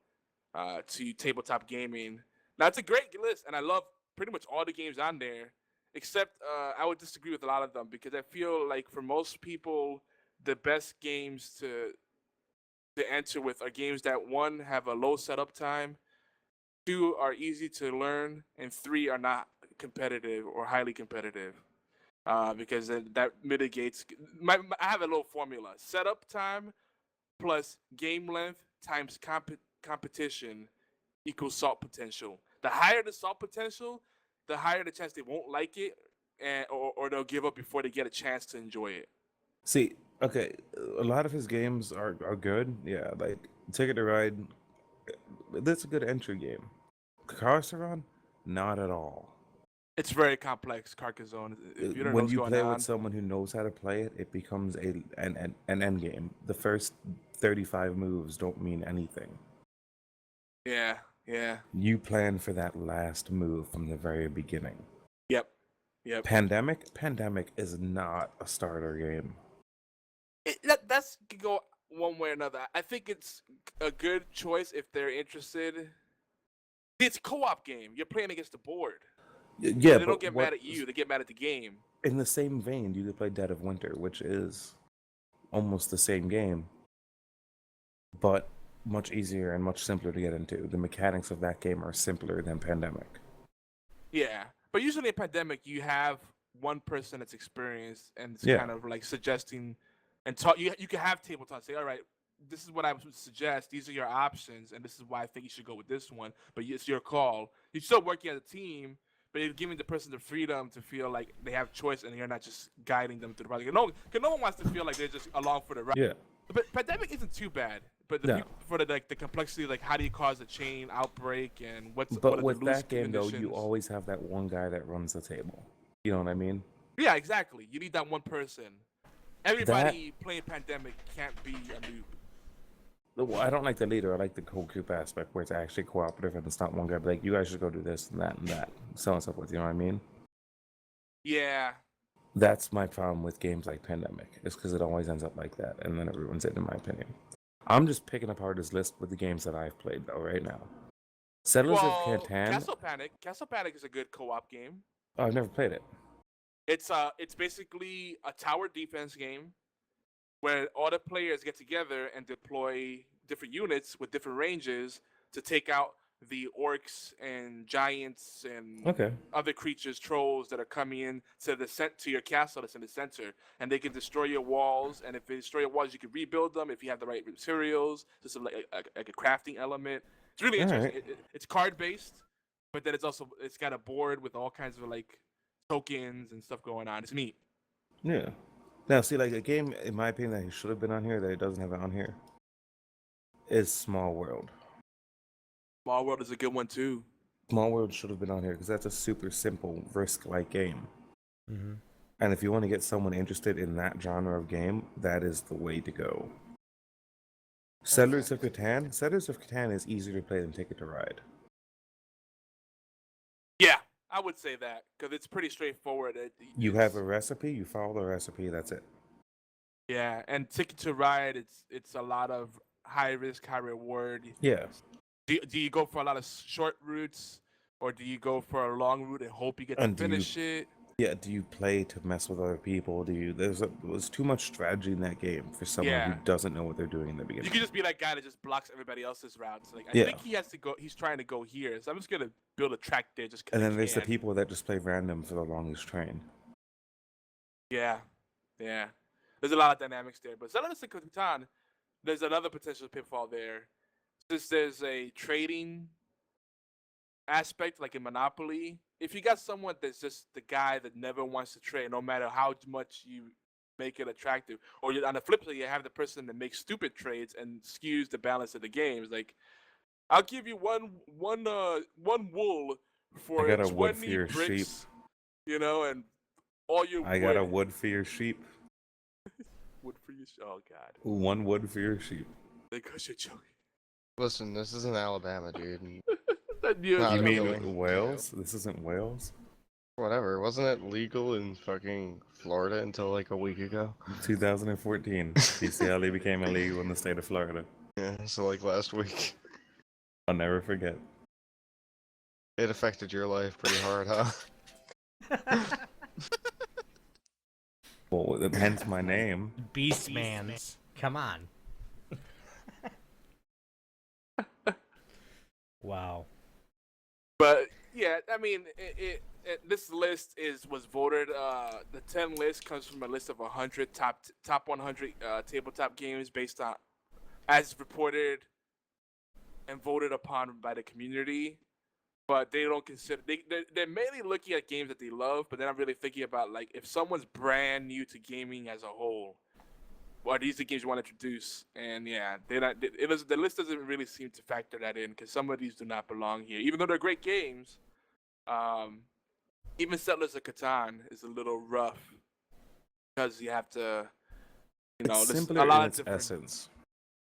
to tabletop gaming. Now it's a great list, and I love pretty much all the games on there, except I would disagree with a lot of them because I feel like for most people, the best games to enter with are games that one have a low setup time, two are easy to learn, and three are not competitive or highly competitive. Because that mitigates. I have a little formula: setup time plus game length times competition equals salt potential. The higher the salt potential, the higher the chance they won't like it, or they'll give up before they get a chance to enjoy it. See, okay, a lot of his games are good. Yeah, like Ticket to Ride, that's a good entry game. Carcassonne, not at all. It's very complex, Carcassonne. If you don't know When what's you going play on, with someone who knows how to play it, it becomes an end game. The first 35 moves don't mean anything. yeah. You plan for that last move from the very beginning. Yep. Pandemic is not a starter game. That's could go one way or another. I think it's a good choice if they're interested. It's a co-op game. You're playing against the board. Yeah, They don't get mad at you. They get mad at the game. In the same vein, you could play Dead of Winter, which is almost the same game, but much easier and much simpler to get into. The mechanics of that game are simpler than Pandemic. Yeah, but usually in Pandemic, you have one person that's experienced and it's Yeah. kind of like suggesting and talk. You can have tabletop say, all right, this is what I would suggest. These are your options, and this is why I think you should go with this one. But it's your call. You're still working as a team, but you're giving the person the freedom to feel like they have choice, and you're not just guiding them through the project. No one wants to feel like they're just along for the ride. Yeah. But Pandemic isn't too bad. But No. for the complexity, like how do you cause a chain outbreak and what But are with the loose that game, though, you conditions? always have that one guy that runs the table. You know what I mean? Yeah, exactly. You need that one person. Everybody playing Pandemic can't be a noob. Well, I don't like the leader. I like the whole group aspect where it's actually cooperative and it's not one guy be like, you guys should go do this and that, so on and so forth. You know what I mean? Yeah. That's my problem with games like Pandemic, is because it always ends up like that, and then it ruins it, in my opinion. I'm just picking apart his list with the games that I've played, though, right now. Settlers of Catan. Castle Panic is a good co-op game. Oh, I've never played it. It's basically a tower defense game where all the players get together and deploy different units with different ranges to take out the orcs and giants and other creatures, trolls that are coming in to your castle that's in the center, and they can destroy your walls. And if they destroy your walls, you can rebuild them if you have the right materials. Just like a crafting element. It's really interesting. Right. It's card based, but then it's got a board with all kinds of like tokens and stuff going on. It's neat. Yeah. Now, see, like a game, in my opinion, that he should have been on here that it doesn't have it on here is Small World. Small World is a good one too. Small World should have been on here because that's a super simple Risk-like game. Mm-hmm. And if you want to get someone interested in that genre of game, that is the way to go. Settlers of Catan is easier to play than Ticket to Ride. Yeah, I would say that because it's pretty straightforward. You have a recipe, you follow the recipe, that's it. Yeah, and Ticket to Ride, it's a lot of high risk, high reward. Yeah. Do you go for a lot of short routes, or do you go for a long route and hope you get to finish it? Yeah, do you play to mess with other people? There's too much strategy in that game for someone who doesn't know what they're doing in the beginning. You could just be that guy that just blocks everybody else's routes. Like I think he has to go. He's trying to go here, so I'm just gonna build a track there. And then there's the people that just play random for the longest train. Yeah. There's a lot of dynamics there, but Settlers of Catan, there's another potential pitfall there. Since there's a trading aspect like in Monopoly, if you got someone that's just the guy that never wants to trade, no matter how much you make it attractive, or on the flip side, you have the person that makes stupid trades and skews the balance of the game. It's like, I'll give you one wool for 20 bricks, sheep. You know, and all your I got a wood for your sheep. Wood for your oh god. One wood for your sheep. Because you're joking. Listen, this isn't Alabama, dude. That news Not You is mean really. Wales? This isn't Wales? Whatever. Wasn't it legal in fucking Florida until like a week ago? 2014. Bestiality became illegal in the state of Florida. Yeah, so like last week. I'll never forget. It affected your life pretty hard, huh? Well, hence my name. Beastmans. Come on. Wow. But yeah, I mean, this list was voted. The 10 list comes from a list of 100 top 100 tabletop games based on, as reported and voted upon by the community. But they don't consider they're mainly looking at games that they love, but they're not really thinking about like if someone's brand new to gaming as a whole. Well, these are the games you want to introduce, and yeah, they're not. The list doesn't really seem to factor that in because some of these do not belong here, even though they're great games. Even Settlers of Catan is a little rough because you have to, It's there's simpler a lot in of its different. essence.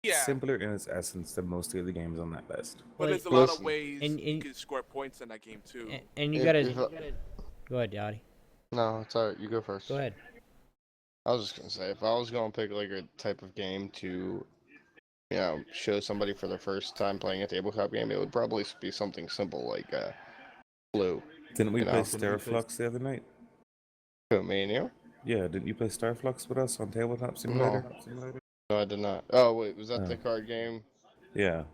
Yeah, Simpler in its essence than most of the games on that list. but Like, there's a lot of listen, ways and- you can score points in that game too. And you If- gotta, if I- go ahead, Yachty. No, it's alright. You go first. Go ahead. I was just gonna say, if I was gonna pick like a type of game to, show somebody for their first time playing a tabletop game, it would probably be something simple like Blue. Didn't we You play know. Star Flux the other night? Who, me and you? Yeah, didn't you play Star Flux with us on Tabletop Simulator? No, I did not. Oh wait, was that Oh. the card game Yeah.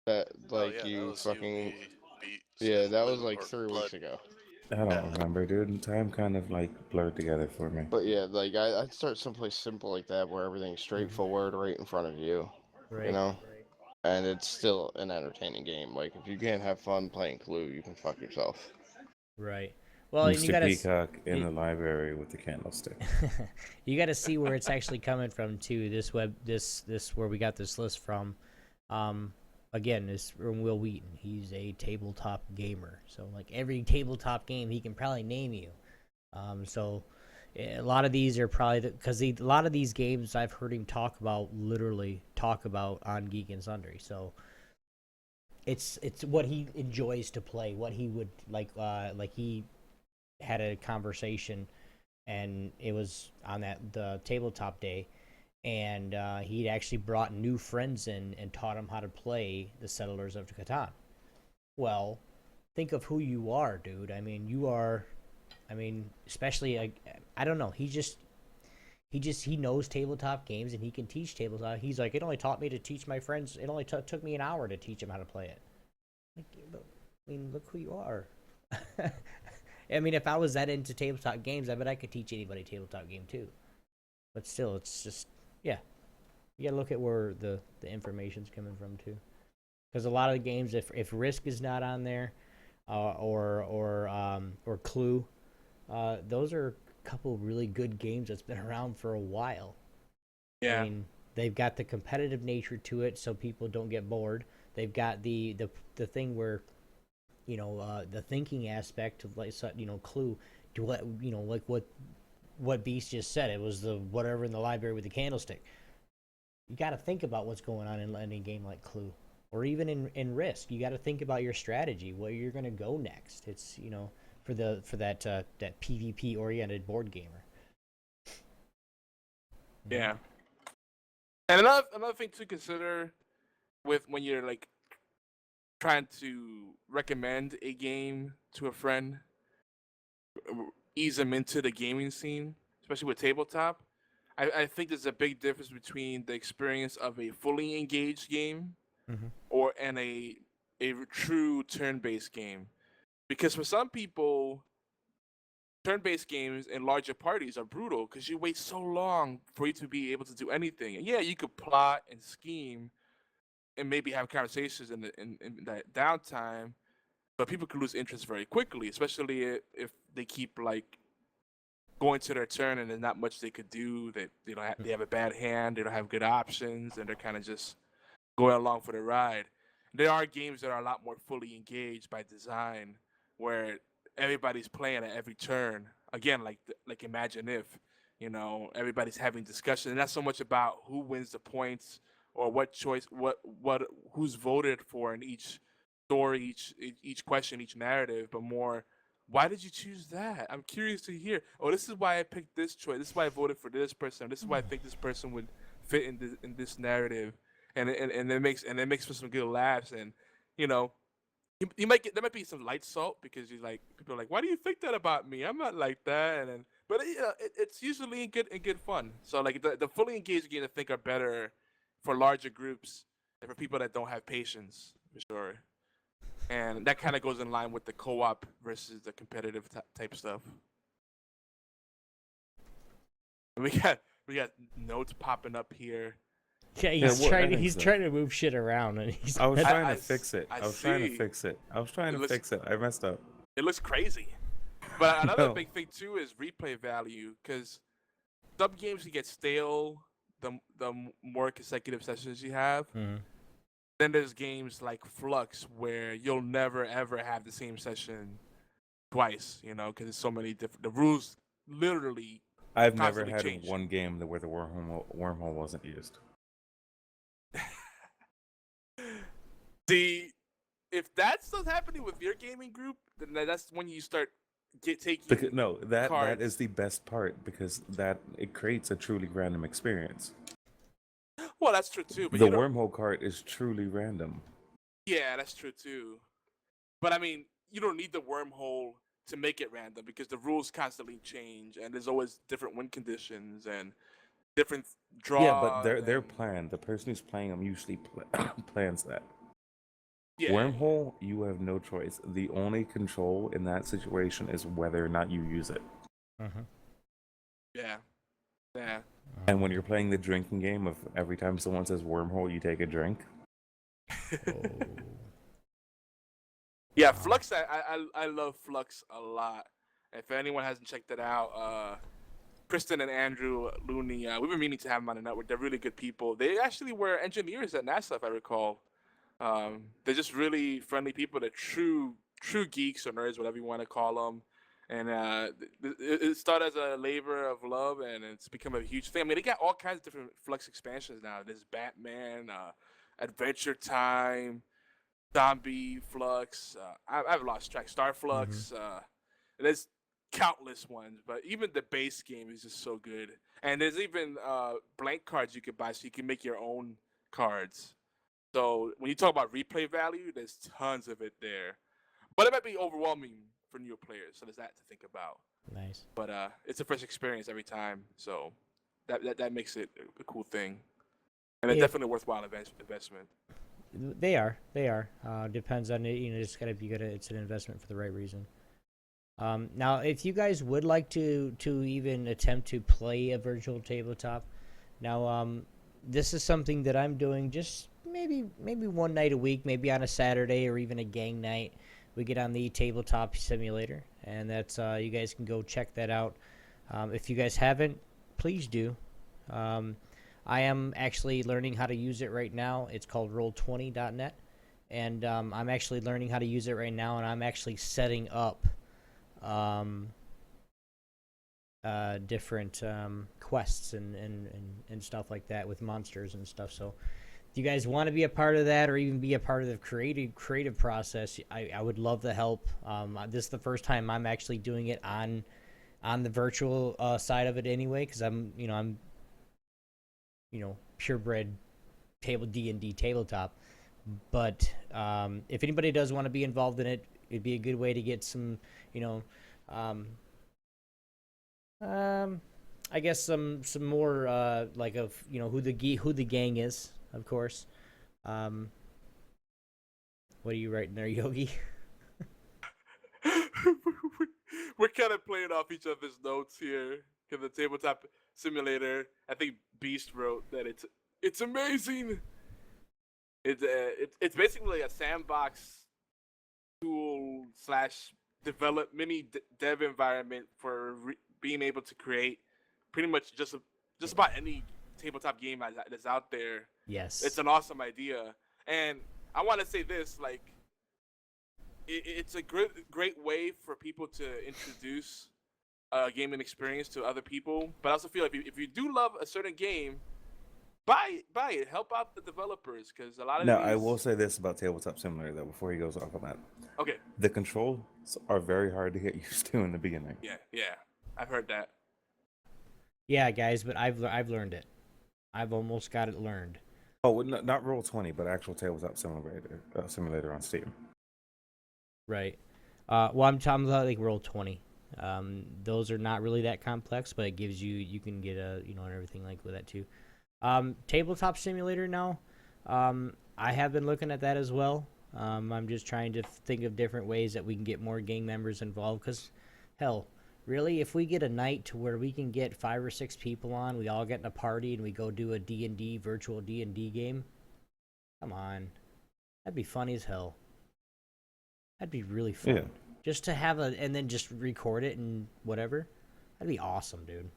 that Oh, like yeah, that you was fucking? beat Yeah, that was Blue like or 3 Blood. weeks ago. I don't remember, dude. Time kind of like blurred together for me. But yeah, like I'd start someplace simple like that where everything's straightforward, right in front of you. Right. You know, and it's still an entertaining game. Like if you can't have fun playing Clue, you can fuck yourself. Right. Well, and you Mr. gotta Peacock in you- the library with the candlestick. you got to see where it's actually coming from too. This where we got this list from. Again, this from Wil Wheaton. He's a tabletop gamer, so like every tabletop game he can probably name you. So a lot of these are probably because a lot of these games I've heard him literally talk about on Geek and Sundry. So it's what he enjoys to play, what he would like he had a conversation, and it was on the tabletop day, and he'd actually brought new friends in and taught them how to play the Settlers of Catan. Well, think of who you are, dude. I mean, especially I don't know. He knows tabletop games and he can teach tabletop. He's like, it only taught me to teach my friends. It only took me an hour to teach them how to play it. Like, I mean, look who you are. I mean, if I was that into tabletop games, I bet I could teach anybody a tabletop game too. But still, it's just, yeah. You gotta look at where the information's coming from too. Because a lot of the games, if Risk is not on there, or Clue, those are a couple really good games that's been around for a while. Yeah. I mean, they've got the competitive nature to it, so people don't get bored. They've got the thing where, the thinking aspect of Clue. Like what Beast just said. It was the whatever in the library with the candlestick. You got to think about what's going on in any game like Clue, or even in Risk. You got to think about your strategy, where you're going to go next. It's for that PvP oriented board gamer. Yeah. And another thing to consider when you're like trying to recommend a game to a friend, ease them into the gaming scene, especially with tabletop. I think there's a big difference between the experience of a fully engaged game and a true turn-based game. Because for some people, turn-based games and larger parties are brutal because you wait so long for you to be able to do anything. And yeah, you could plot and scheme and maybe have conversations in that downtime, but people could lose interest very quickly, especially if they keep like going to their turn and there's not much they could do. They have a bad hand, they don't have good options, and they're kind of just going along for the ride. There are games that are a lot more fully engaged by design, where everybody's playing at every turn. Again, like Imagine If, You know, everybody's having discussion, and not so much about who wins the points or what choice, who's voted for in each story, each question, each narrative, but more, why did you choose that? I'm curious to hear. Oh, this is why I picked this choice. This is why I voted for this person. This is why I think this person would fit in this narrative, and it makes for some good laughs. And you know, you might get, there might be some light salt because you like, people are like, why do you think that about me? I'm not like that. And then, but it's usually in good fun. So like the fully engaged games I think are better for larger groups and for people that don't have patience, for sure. And that kind of goes in line with the co-op versus the competitive type stuff. And we got notes popping up here. Yeah, he's trying to move shit around, and he's. I was trying to fix it. I I was trying to see. fix it. I was trying to fix it. I messed up. It looks crazy. But another No. big thing too is replay value, because some games can get stale the more consecutive sessions you have. Mhm. Then there's games like Fluxx where you'll never ever have the same session twice, you know, because there's so many different. The rules literally. I've never Constantly had change. one game where the wormhole wasn't used. See, if that's what's happening with your gaming group, then that's when you start taking. Because, no, that cards. is the best part because that it creates a truly random experience. Well, that's true too. But The you don't- wormhole card is truly random. Yeah, that's true too. But I mean, you don't need the wormhole to make it random because the rules constantly change and there's always different win conditions and different draws. Yeah, but they're and- planned. The person who's playing them usually plans that. Yeah. Wormhole, you have no choice. The only control in that situation is whether or not you use it. Mhm. Yeah. Yeah. And when you're playing the drinking game of every time someone says wormhole, you take a drink. Oh. Yeah, Wow. Fluxx. I love Fluxx a lot. If anyone hasn't checked it out, Kristen and Andrew Looney, we've been meaning to have them on the network. They're really good people. They actually were engineers at NASA, if I recall. They're just really friendly people. They're true geeks or nerds, whatever you want to call them. And it started as a labor of love, and it's become a huge thing. I mean, they got all kinds of different Fluxx expansions now. There's Batman, Adventure Time, Zombie Fluxx. I've lost track. Star Flux. There's countless ones, but even the base game is just so good. And there's even blank cards you could buy, so you can make your own cards. So when you talk about replay value, there's tons of it there. But it might be overwhelming for newer players, so there's that to think about. Nice. But it's a fresh experience every time, so that makes it a cool thing, and it's Yeah. definitely a worthwhile investment. They are. Depends on it. You know, it's it's an investment for the right reason. Now, if you guys would like to even attempt to play a virtual tabletop, now this is something that I'm doing just maybe one night a week, maybe on a Saturday or even a gang night. We get on the Tabletop Simulator, and that's you guys can go check that out. If you guys haven't, please do. I am actually learning how to use it right now. It's called Roll20.net, and I'm actually learning how to use it right now, and I'm actually setting up different quests and stuff like that with monsters and stuff. So if you guys want to be a part of that or even be a part of the creative process, I would love the help. This is the first time I'm actually doing it on the virtual side of it anyway, because I'm purebred D&D tabletop. But if anybody does want to be involved in it, it'd be a good way to get some, I guess some more like of who the gang is, of course. What are you writing there, Yogi? We're kind of playing off each other's notes here. Because the Tabletop Simulator, I think Beast wrote that it's amazing. It's basically a sandbox tool / develop mini dev environment for being able to create pretty much just about any tabletop game that's out there. Yes. It's an awesome idea, and I want to say this: like, it's a great way for people to introduce gaming experience to other people. But I also feel like if you do love a certain game, buy it. Help out the developers because a lot of Now, these. I will say this about Tabletop Simulator, though, before he goes off on that. Okay. The controls are very hard to get used to in the beginning. Yeah, I've heard that. Yeah, guys, but I've learned it. I've almost got it learned. Oh, well, not Roll20, but actual Tabletop Simulator on Steam. Right. Well, I'm talking about like Roll20. Those are not really that complex, but it gives you can get and everything like with that too. Tabletop Simulator now. I have been looking at that as well. I'm just trying to think of different ways that we can get more gang members involved. Cause, hell, really, if we get a night to where we can get 5 or 6 people on, we all get in a party and we go do a D&D virtual D&D game. Come on, that'd be funny as hell. That'd be really fun. Yeah. Just to have and then just record it and whatever. That'd be awesome, dude.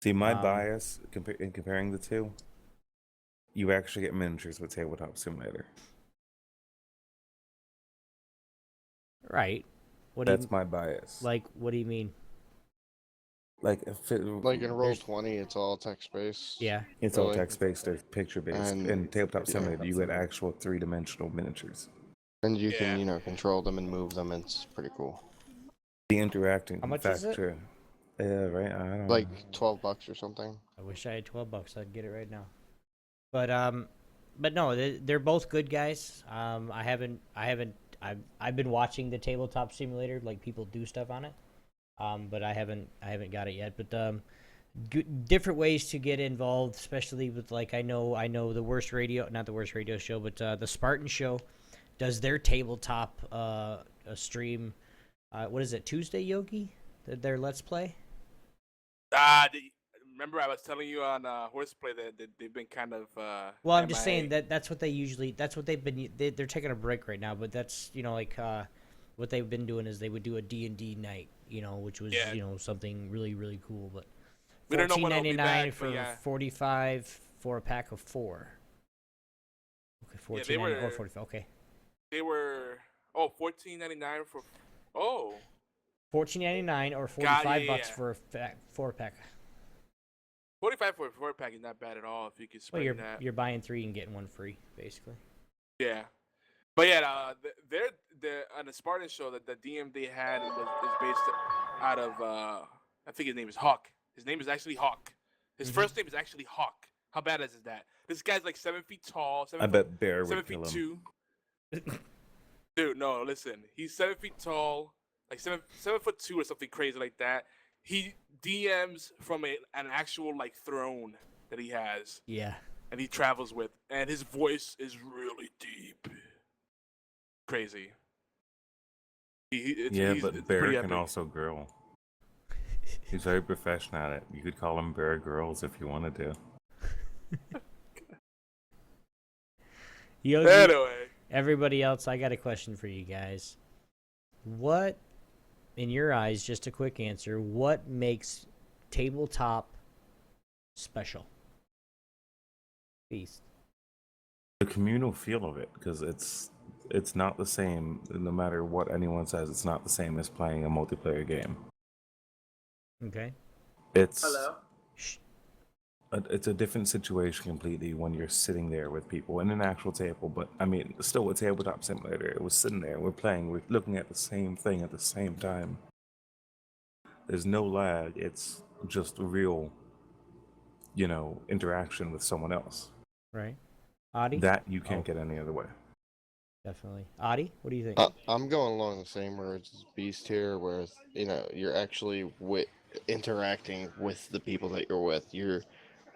See, my bias in comparing the two, you actually get miniatures with Tabletop Simulator. Right. That's my bias. Like, what do you mean? Like in Roll20, it's all text-based. Yeah. It's all text-based or picture-based. And- In Tabletop Simulator, you get actual 3-dimensional miniatures. And you can, control them and move them. It's pretty cool. The interacting How much factor. is it? Yeah, right. I don't Like know. $12 or something. I wish I had $12. I'd get it right now. But no, they're both good guys. I've been watching the Tabletop Simulator, like people do stuff on it. But I haven't got it yet. But different ways to get involved, especially with like I know the not the worst radio show, but the Spartan Show does their tabletop a stream. What is it, Tuesday, Yogi? Their Let's Play. Remember I was telling you on Horseplay that they've been kind of. Well, I'm just MIA. saying that's what they usually. That's what they've been. They're taking a break right now, but that's what they've been doing is they would do a D&D night, which was something really really cool. But We don't know when it'll be back, for but yeah. 45 for a pack of 4. Okay, $14.99 or 45. Okay, They were $14.99 for $14.99 or $45 yeah. for a 4-pack. 45 for a 4-pack is not bad at all if you could Well, spread that. you're buying 3 and getting 1 free, basically. Yeah, but yeah, they're on the Spartan show that the DM they had is based out of I think his name is Hawk. His name is actually Hawk. His first name is actually Hawk. How bad is that? This guy's like 7 feet tall. I bet Bear 7 would feet kill him. 2. Dude, no, listen. He's 7 feet tall, like 7'2" or something crazy like that. He DMs from an actual like throne that he has. Yeah. And he travels with, and his voice is really deep. Crazy. But Bear can also grill. He's very professional at it. You could call him Bear Grylls if you wanted to. Yogi, Anyway. everybody else, I got a question for you guys. What, in your eyes, just a quick answer, what makes tabletop special? Beast. The communal feel of it, because it's not the same, no matter what anyone says, it's not the same as playing a multiplayer game. Okay. It's a different situation completely when you're sitting there with people in an actual table, but I mean, still a Tabletop Simulator, it was sitting there, we're looking at the same thing at the same time. There's no lag, it's just real, interaction with someone else. Right. Oddy? That you can't get any other way. Definitely. Oddy, what do you think? I'm going along the same words as Beast here, where you're actually interacting with the people that you're with. You're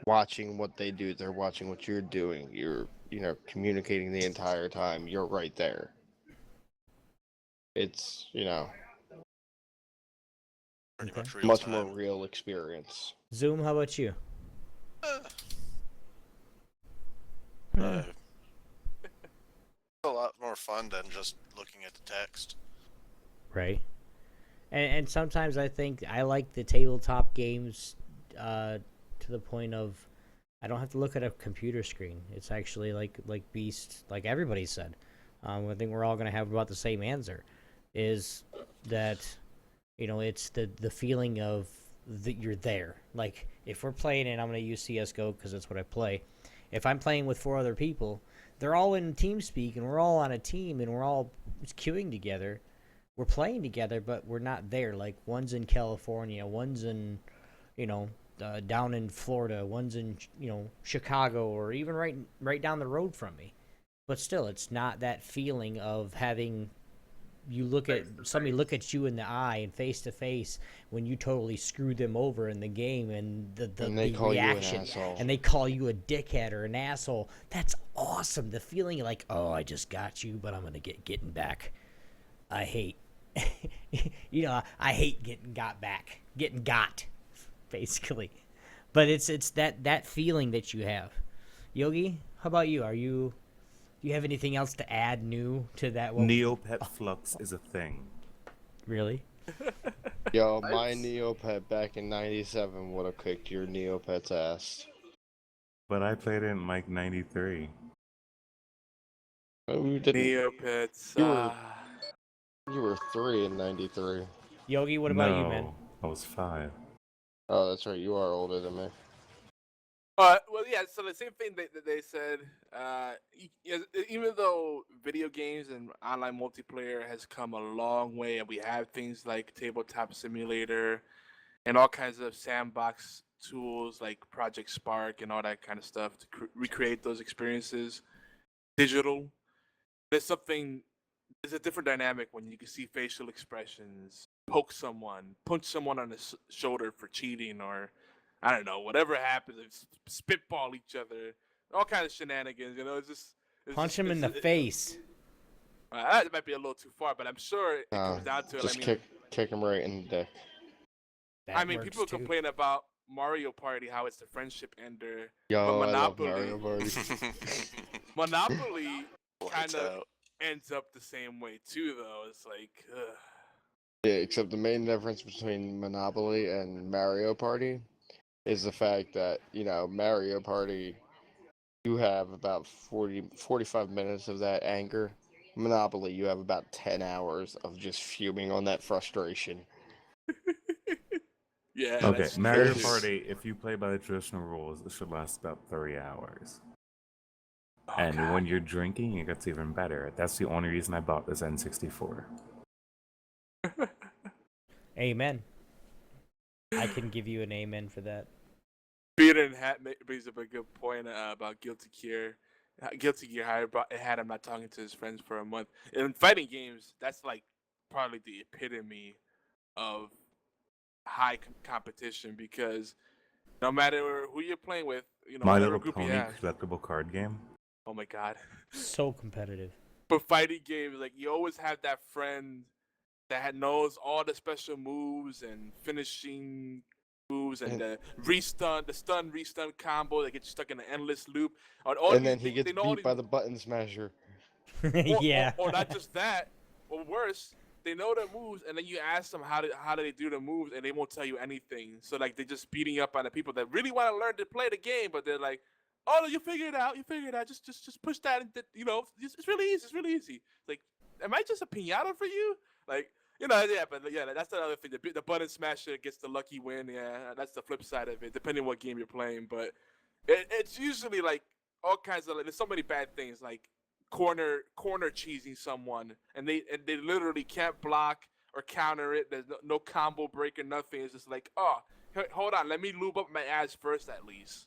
watching what they do. They're watching what you're doing. You're communicating the entire time. You're right there. It's Pretty Okay. much real much time. more real experience. Zoom, how about you? It's a lot more fun than just looking at the text. Right. And sometimes I think I like the tabletop games to the point of I don't have to look at a computer screen. It's actually like Beast, like everybody said. I think we're all going to have about the same answer, is that It's the feeling of that you're there. Like if we're playing, and I'm gonna use CS:GO because that's what I play. If I'm playing with 4 other people, they're all in TeamSpeak, and we're all on a team, and we're all queuing together. We're playing together, but we're not there. Like one's in California, one's in, down in Florida, one's in Chicago, or even right down the road from me. But still, it's not that feeling of having somebody look at you in the eye and face to face when you totally screwed them over in the game, and the they call reaction, you an asshole. and they call you a dickhead or an asshole. That's awesome. The feeling like, oh, I just got you, but I'm gonna getting back. I hate, I hate getting got, basically. But it's that feeling that you have. Yogi, how about you? Do you have anything else to add new to that one? Neopet Fluxx is a thing. Really? Yo, my Neopet back in '97 would have kicked your Neopet's ass. But I played it in like '93. Oh, you didn't. Neopets. You were 3 in '93. Yogi, what about you, man? No, I was 5. Oh, that's right. You are older than me. Well, yeah. So the same thing that they said. Even though video games and online multiplayer has come a long way, and we have things like Tabletop Simulator and all kinds of sandbox tools like Project Spark and all that kind of stuff to recreate those experiences digital. There's a different dynamic when you can see facial expressions, poke someone, punch someone on the shoulder for cheating, or I don't know, whatever happens, spitball each other, all kinds of shenanigans. It's Punch him in the face. That might be a little too far, but I'm sure it comes down to it. Just kick him right in the dick. That People works, too. complain about Mario Party, how it's the friendship ender. Yo, but I love Mario Party. Monopoly kind Lights of out. ends up the same way too, though. It's like, Yeah, except the main difference between Monopoly and Mario Party is the fact that, Mario Party, you have about 45 minutes of that anger. Monopoly, you have about 10 hours of just fuming on that frustration. yeah. Okay, that's Mario true. Party, if you play by the traditional rules, it should last about 3 hours. Oh, And God. when you're drinking, it gets even better. That's the only reason I bought this N64. Amen. I can give you an amen for that. Peter and Hat brings up a good point about Guilty Gear. Guilty Gear, how it had him not talking to his friends for a month. In fighting games, that's like probably the epitome of high competition, because no matter who you're playing with, My whatever Little group you Pony have. collectible card game. Oh my God. So competitive. For fighting games, like you always have that friend that knows all the special moves and finishing moves and the stun restun combo that gets stuck in an endless loop. And then he gets beat by the button smasher. Yeah. Or not just that, or worse, they know their moves, and then you ask them how do they do the moves, and they won't tell you anything. So like they're just beating up on the people that really want to learn to play the game, but they're like, "Oh, no, you figure it out. Just push that, and it's really easy. It's really easy." Like, am I just a piñata for you? Like, yeah, but yeah, that's the other thing. The button smasher gets the lucky win. Yeah, that's the flip side of it, depending on what game you're playing. But it's usually like all kinds of there's so many bad things like corner cheesing someone, and they literally can't block or counter it. There's no combo break or nothing. It's just like, oh, hold on, let me lube up my ass first at least.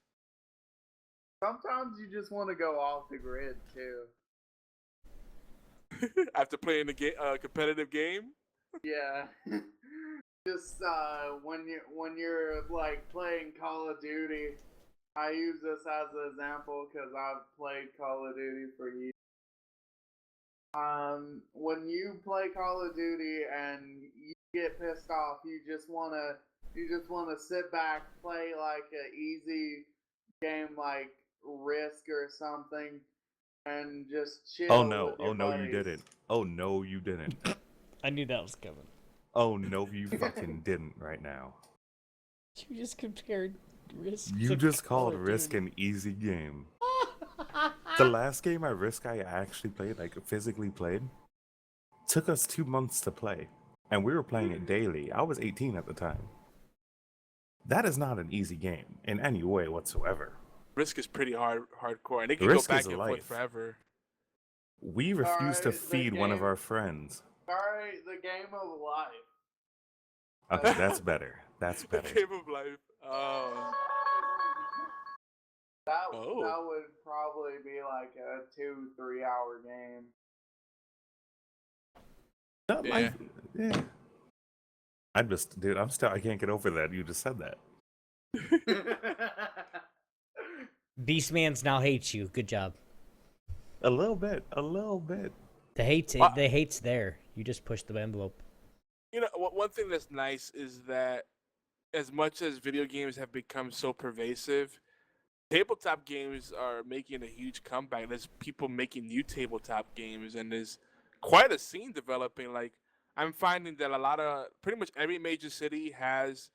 Sometimes you just want to go off the grid too. After playing the competitive game. Yeah. Just when you're like playing Call of Duty, I use this as an example because I've played Call of Duty for years. When you play Call of Duty and you get pissed off, you just wanna sit back, play like an easy game like Risk or something, and just chill. Oh no! With your Oh no, buddies. you didn't! Oh no, you didn't! I knew that was coming. Oh no, you fucking didn't right now. You just compared Risk. You to just Call called of Risk Duty. an easy game. The last game I actually played, like physically played, took us 2 months to play. and we were playing it daily. I was 18 at the time. That is not an easy game in any way whatsoever. Risk is pretty hardcore, and it can Risk go is back a and forth life. forever. We refused to Alright, the feed one of game- our friends. Alright, the game of life. Okay, that's better. That's The better. game of life. Oh. That Oh. that would probably be like a 2-3 hour game. That Yeah. might, yeah. I can't get over that. You just said that. Beastmans now hates you. Good job. A little bit. A little bit. The hate's there. You just pushed the envelope. You know, one thing that's nice is that as much as video games have become so pervasive, tabletop games are making a huge comeback. There's people making new tabletop games, and there's quite a scene developing. Like, I'm finding that pretty much every major city has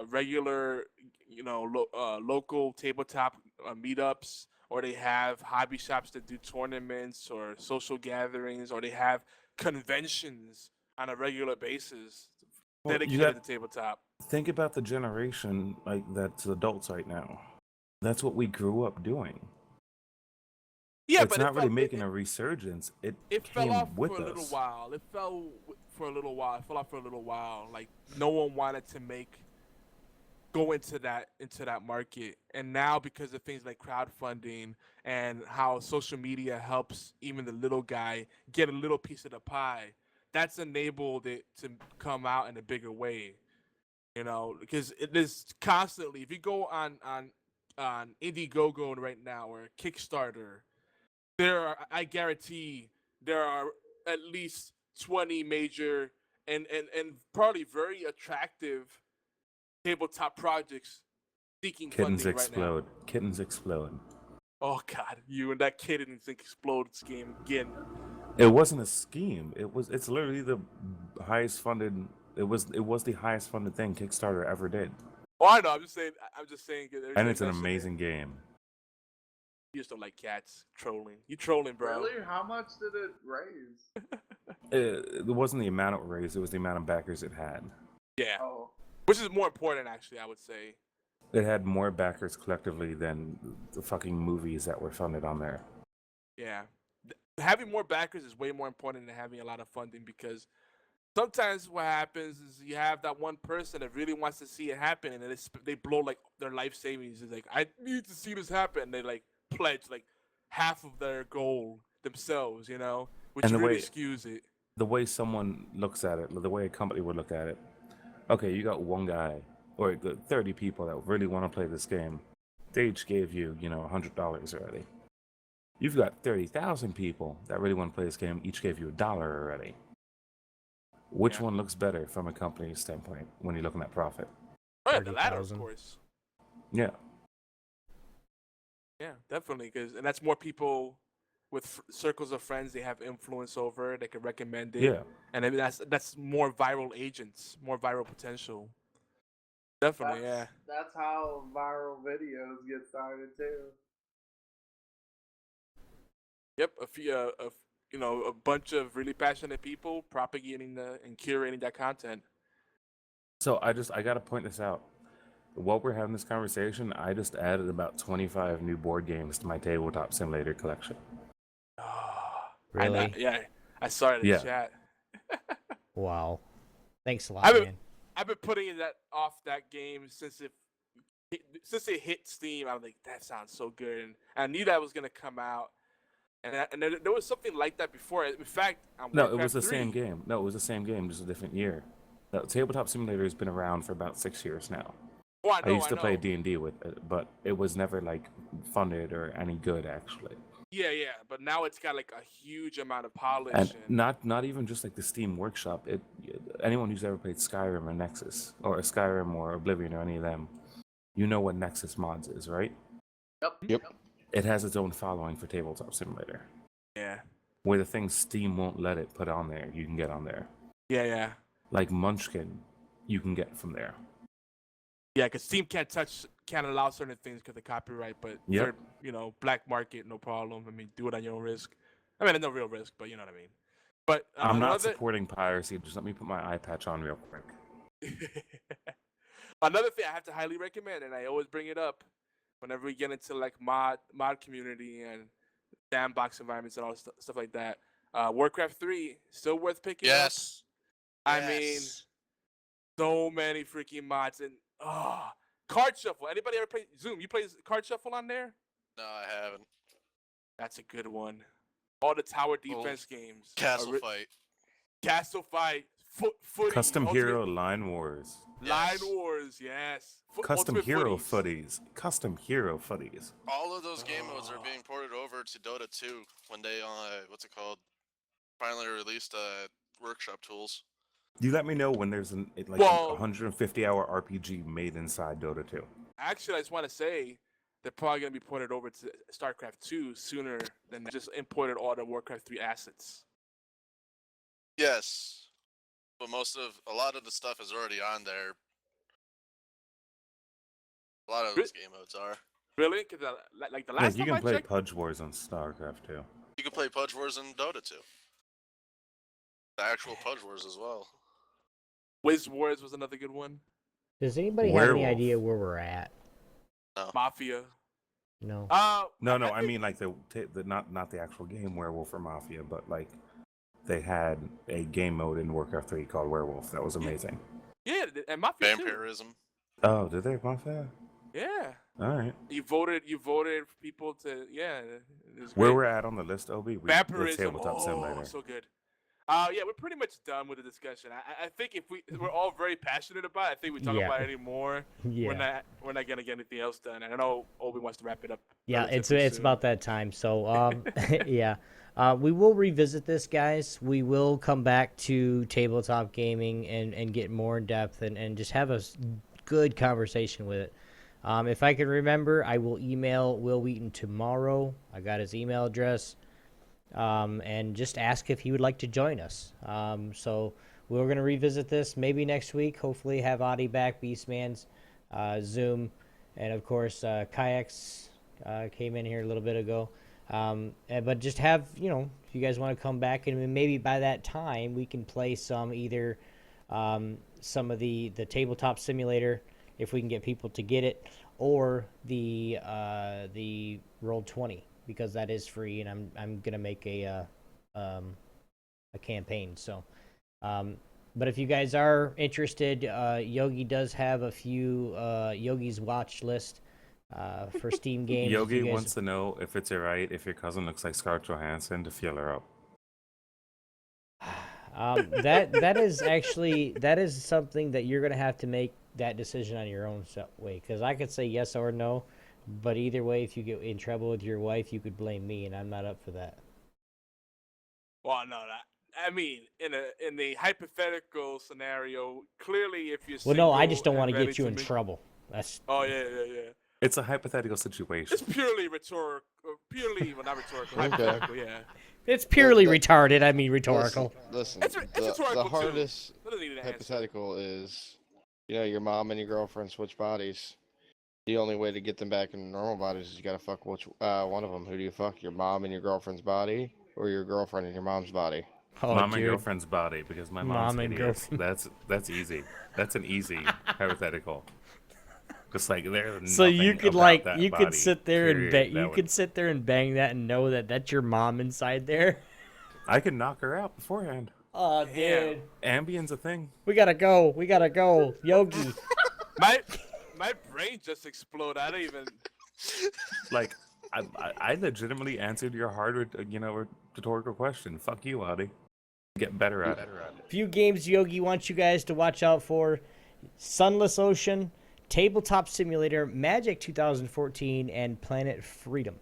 regular, local tabletop meetups, or they have hobby shops that do tournaments or social gatherings, or they have conventions on a regular basis Well, you dedicated got- to tabletop. Think about the generation like that's adults right now. That's what we grew up doing. Yeah, It's but not really making a resurgence. It fell came off with for a us. little while. It fell for a little while. It fell off for a little while. Like, no one wanted to go into that market. And now, because of things like crowdfunding and how social media helps even the little guy get a little piece of the pie, that's enabled it to come out in a bigger way. You know, because it is constantly. If you go on Indiegogo right now or Kickstarter, I guarantee there are at least 20 major and probably very attractive tabletop projects seeking Kittens funding explode. Kittens explode. right now. Oh God, you and that Kittens explode scheme again. It wasn't a scheme. It's literally the highest funded. It was the highest funded thing Kickstarter ever did. Oh, I know. I'm just saying. 'Cause And it's an mentioned it. amazing game. You just don't like cats trolling. You trolling, bro. Really? How much did it raise? It wasn't the amount it raised, it was the amount of backers it had. Yeah, Oh. which is more important, actually. I would say. It had more backers collectively than the fucking movies that were funded on there. Yeah, having more backers is way more important than having a lot of funding, because sometimes what happens is you have that one person that really wants to see it happen, and then they blow like their life savings. It's like, I need to see this happen. And they like pledge like half of their goal themselves, which And the really way- skews it. The way someone looks at it, the way a company would look at it. Okay, you got one guy or 30 people that really want to play this game. They each gave you, $100 already. You've got 30,000 people that really want to play this game. Each gave you $1 already. Which Yeah. one looks better from a company's standpoint when you're looking at profit? Oh yeah, the latter, of 30,000. course. Yeah. Yeah, definitely, and that's more people with circles of friends they have influence over. They can recommend it. Yeah. And I mean, that's more viral agents, more viral potential. Definitely, yeah. That's how viral videos get started too. Yep, a bunch of really passionate people propagating and curating that content. So I got to point this out. While we're having this conversation, I just added about 25 new board games to my Tabletop Simulator collection. Really? I saw it in Yeah. the chat. Wow. Thanks a lot, I've been- man. I've been putting that game since it hit Steam. I was like, that sounds so good, and I knew that was gonna come out. And there was something like that before. In fact, on No, it Warcraft was the 3, same game. No, it was the same game, just a different year. The Tabletop Simulator has been around for about 6 years now. Oh, I I know. used to play know. D&D with it, but it was never like funded or any good actually. Yeah, but now it's got like a huge amount of polish. And not even just like the Steam Workshop. Anyone who's ever played Skyrim or Nexus or Skyrim or Oblivion or any of them, you know what Nexus Mods is, right? Yep. It has its own following for Tabletop Simulator. Yeah. Where the things Steam won't let it put on there, you can get on there. Yeah. Like Munchkin, you can get from there. Yeah, because Steam can't allow certain things because of copyright, but Yep. black market, no problem. I mean, do it on your own risk. I mean, no real risk, but you know what I mean. But I'm not another supporting piracy. Just let me put my eye patch on real quick. another thing I have to highly recommend, and I always bring it up whenever we get into like mod community and sandbox environments and all stuff like that. Warcraft 3 still worth picking up. Yes. I mean, so many freaking mods and card shuffle. Anybody ever play Zoom? You play card shuffle on there? No, I haven't. That's a good one. All the tower defense games. Castle fight. Castle fight. Footy. Custom Ultimate, Hero Line Wars. Line Wars, yes. Custom Ultimate Hero footies. footies. Custom Hero footies. All of those game modes are being ported over to Dota 2 when they what's it called? Finally released workshop tools. You let me know when there's a Well- 150-hour RPG made inside Dota 2. Actually, I just want to say they're probably going to be ported over to StarCraft 2 sooner than they just imported all the Warcraft 3 assets. Yes. But a lot of the stuff is already on there. A lot of those game modes are. Really? Because like the Yeah, last you time can I play checked, Pudge Wars on StarCraft 2. You can play Pudge Wars in Dota 2. The actual Pudge Wars as well. Wiz Wars was another good one. Does anybody have any Werewolf. idea where we're at? Mafia. No. No, I think- mean like the not the actual game Werewolf or Mafia, but like they had a game mode in Warcraft 3 called Werewolf. That was amazing. Yeah, and Mafia too. Vampirism. Oh, did they have Mafia? Yeah. All right. You voted for people to it was Where great. we're at on the list, Obi? The Vampirism. Tabletop Simulator. So good. Yeah, we're pretty much done with the discussion. I think if we're all very passionate about it, I think we talk Yeah. about it anymore. Yeah. We're not gonna get anything else done. And I know Obi wants to wrap it up. Yeah, it's relatively soon. about that time. So yeah. We will revisit this, guys. We will come back to tabletop gaming and get more in depth and just have a good conversation with it. If I can remember, I will email Wil Wheaton tomorrow. I got his email address. And just ask if he would like to join us. So we're going to revisit this maybe next week. Hopefully have Oddy back, Beastmans, Zoom, and of course Kayaks came in here a little bit ago. But just have, if you guys want to come back, and maybe by that time we can play some either some of the Tabletop Simulator, if we can get people to get it, or the Roll20, because that is free, and I'm gonna make a campaign. So, but if you guys are interested, Yogi does have a few Yogi's watch list for Steam games. Yogi You guys- wants to know if it's alright if your cousin looks like Scarlett Johansson to feel her up. that is something that you're gonna have to make that decision on your own way, because I could say yes or no, but either way, if you get in trouble with your wife, you could blame me, and I'm not up for that. Well, no, I mean, in a hypothetical scenario, clearly if you're Well, no, I single just don't and want to ready get you in make- trouble. That's Oh yeah. It's a hypothetical situation. It's purely rhetorical. Well, not rhetorical. Okay. Hypothetical, yeah. it's purely that- retarded. I mean, rhetorical. Listen, It's rhetorical the too. hardest That doesn't even answer. hypothetical is, your mom and your girlfriend switch bodies. The only way to get them back in normal bodies is you gotta fuck one of them. Who do you fuck? Your mom and your girlfriend's body, or your girlfriend and your mom's body? Oh, Mom and dude. girlfriend's body, because my mom's Mom and hideous. girlfriend. That's easy. That's an easy hypothetical. Just like there's So you nothing could about that you could body, sit there and period, bang. that You would- could sit there and bang that and know that that's your mom inside there. I could knock her out beforehand. Oh, Damn. dude, Ambien's a thing. we gotta go. Yogi. My brain just exploded. I don't even. Like, I legitimately answered your hard, rhetorical question. Fuck you, Oddy. Get better at it. Few games Yogi wants you guys to watch out for: Sunless Ocean, Tabletop Simulator, Magic 2014, and Planet Freedom.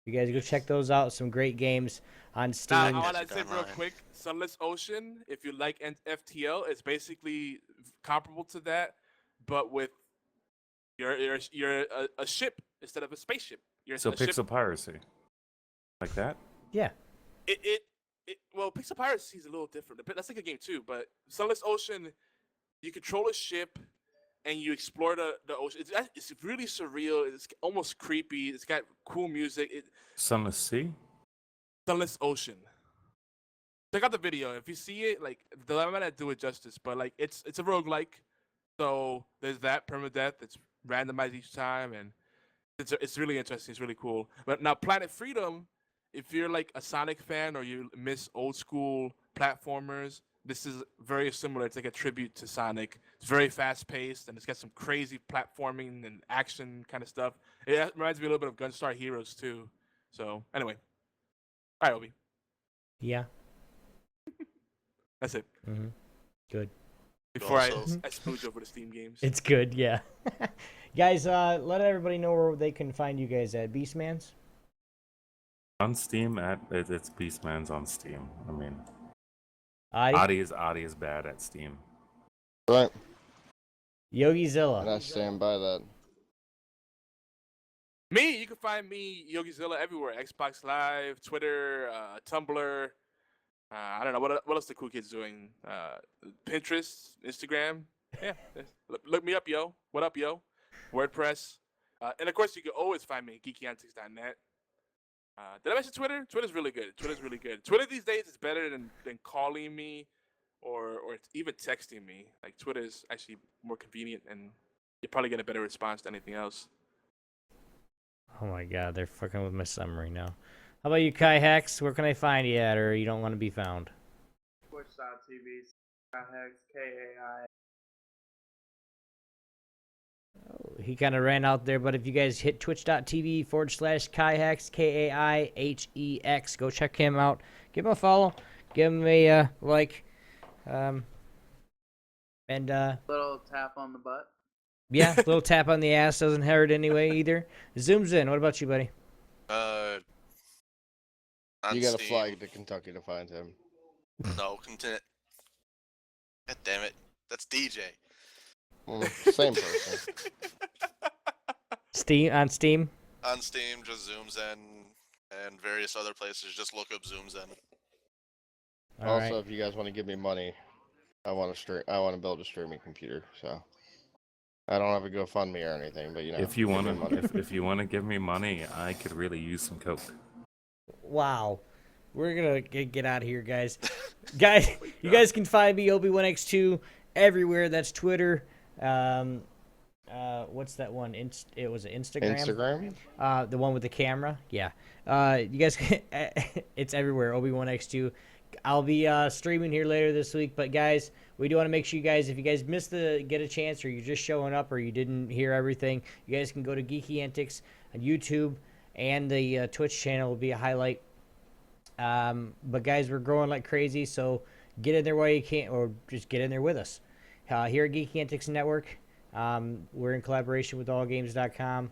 You guys go check those out. Some great games on Steam. I want to Magic say real Online. quick, Sunless Ocean, if you like FTL, it's basically comparable to that, but with you're a ship instead of a spaceship. You're So a ship. pixel piracy. Like that? Yeah. Well, Pixel Piracy is a little different. That's like a game too, but Sunless Ocean, you control a ship and you explore the ocean. It's really surreal. It's almost creepy. It's got cool music. Sunless Sea? Sunless Ocean. check out the video. If you see it, like I'm gonna do it justice, but like it's a roguelike. So there's that permadeath. It's randomized each time, and it's really interesting. It's really cool. But now Planet Freedom, if you're like a Sonic fan or you miss old school platformers, this is very similar. It's like a tribute to Sonic. It's very fast paced and it's got some crazy platforming and action kind of stuff. It reminds me a little bit of Gunstar Heroes too. So anyway, all right, Obi, Yeah. that's it. Mm-hmm. Good. Before I Also- splooge over the Steam games. It's good, yeah. Guys, let everybody know where they can find you guys at Beastmans. On Steam, it's Beastmans on Steam. I mean, Oddy? Oddy is bad at Steam. Right. And YogiZilla. I stand by that. Me, you can find me YogiZilla everywhere: Xbox Live, Twitter, Tumblr. I don't know what else the cool kids doing. Pinterest, Instagram. Yeah, look me up, yo. What up, yo? WordPress, and of course you can always find me at geekyantics.net. Did I mention Twitter? Twitter's really good. Twitter these days is better than calling me, or even texting me. Like Twitter is actually more convenient, and you probably get a better response than anything else. Oh my god, they're fucking with my summary now. How about you, Kai Hex? Where can I find you at, or you don't want to be found? Twitch.tv, Hex, KAI. He kind of ran out there, but if you guys hit twitch.tv/KaiHex, KAIHEX, go check him out. Give him a follow. Give him a like. And Little tap on the butt. yeah, a little tap on the ass doesn't hurt anyway either. Zooms in. What about you, buddy? On You gotta Steam. fly to Kentucky to find him. No, content. God damn it. That's DJ. Same person. Steam on Steam. On Steam, just zooms in, and various other places, just look up zooms in. All Also, right. if you guys want to give me money, I want to build a streaming computer. So I don't have a GoFundMe or anything, but If you give me want money. to, if you want to give me money, I could really use some coke. Wow. We're gonna get out of here, guys. Guys, you guys can find me Obi1x2 everywhere. That's Twitter. What's that one? It was Instagram. Instagram. The one with the camera. Yeah. You guys, it's everywhere. Obi1x2. I'll be streaming here later this week, but guys, we do want to make sure you guys, if you guys missed get a chance, or you're just showing up, or you didn't hear everything, you guys can go to Geeky Antics on YouTube, and the Twitch channel will be a highlight. But guys, we're growing like crazy, so get in there while you can, or just get in there with us. Here at Geeky Antics Network, we're in collaboration with allgames.com,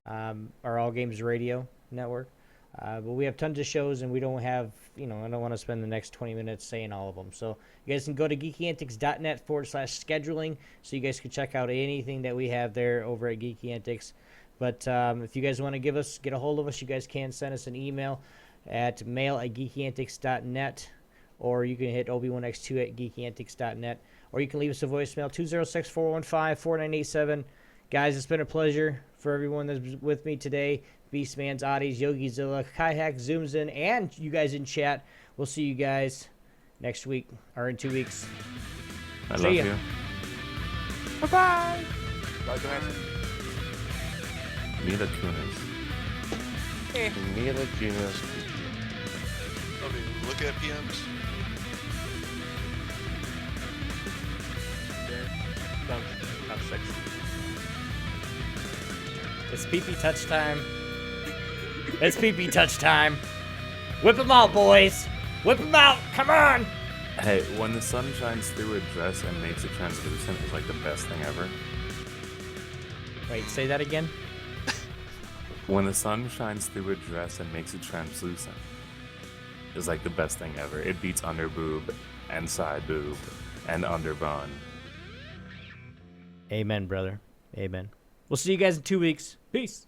our All Games Radio network. But we have tons of shows, and we don't have, I don't want to spend the next 20 minutes saying all of them. So you guys can go to geekyantics.net/scheduling, so you guys can check out anything that we have there over at Geeky Antics. But if you guys want to get a hold of us, you guys can send us an email at mail@geekyantics.net, or you can hit obi1x2@geekyantics.net, or you can leave us a voicemail, 206-415-4987. Guys, it's been a pleasure for everyone that's with me today. Beastmans, Oddies, YogiZilla, Kaihack, Zooms in, and you guys in chat. We'll see you guys next week, or in 2 weeks. I See love ya. you. Bye-bye. Bye, Johansson. Mila Kunis. Mila Kunis. Okay, look at PMs. Sounds sexy. It's pee-pee touch time. It's pee-pee touch time. Whip them out, boys. Whip them out. Come on. Hey, when the sun shines through a dress and makes it translucent is like the best thing ever. Wait, say that again. When the sun shines through a dress and makes it translucent is like the best thing ever. It beats under boob and side boob and under bun. Amen, brother. Amen. We'll see you guys in 2 weeks. Peace.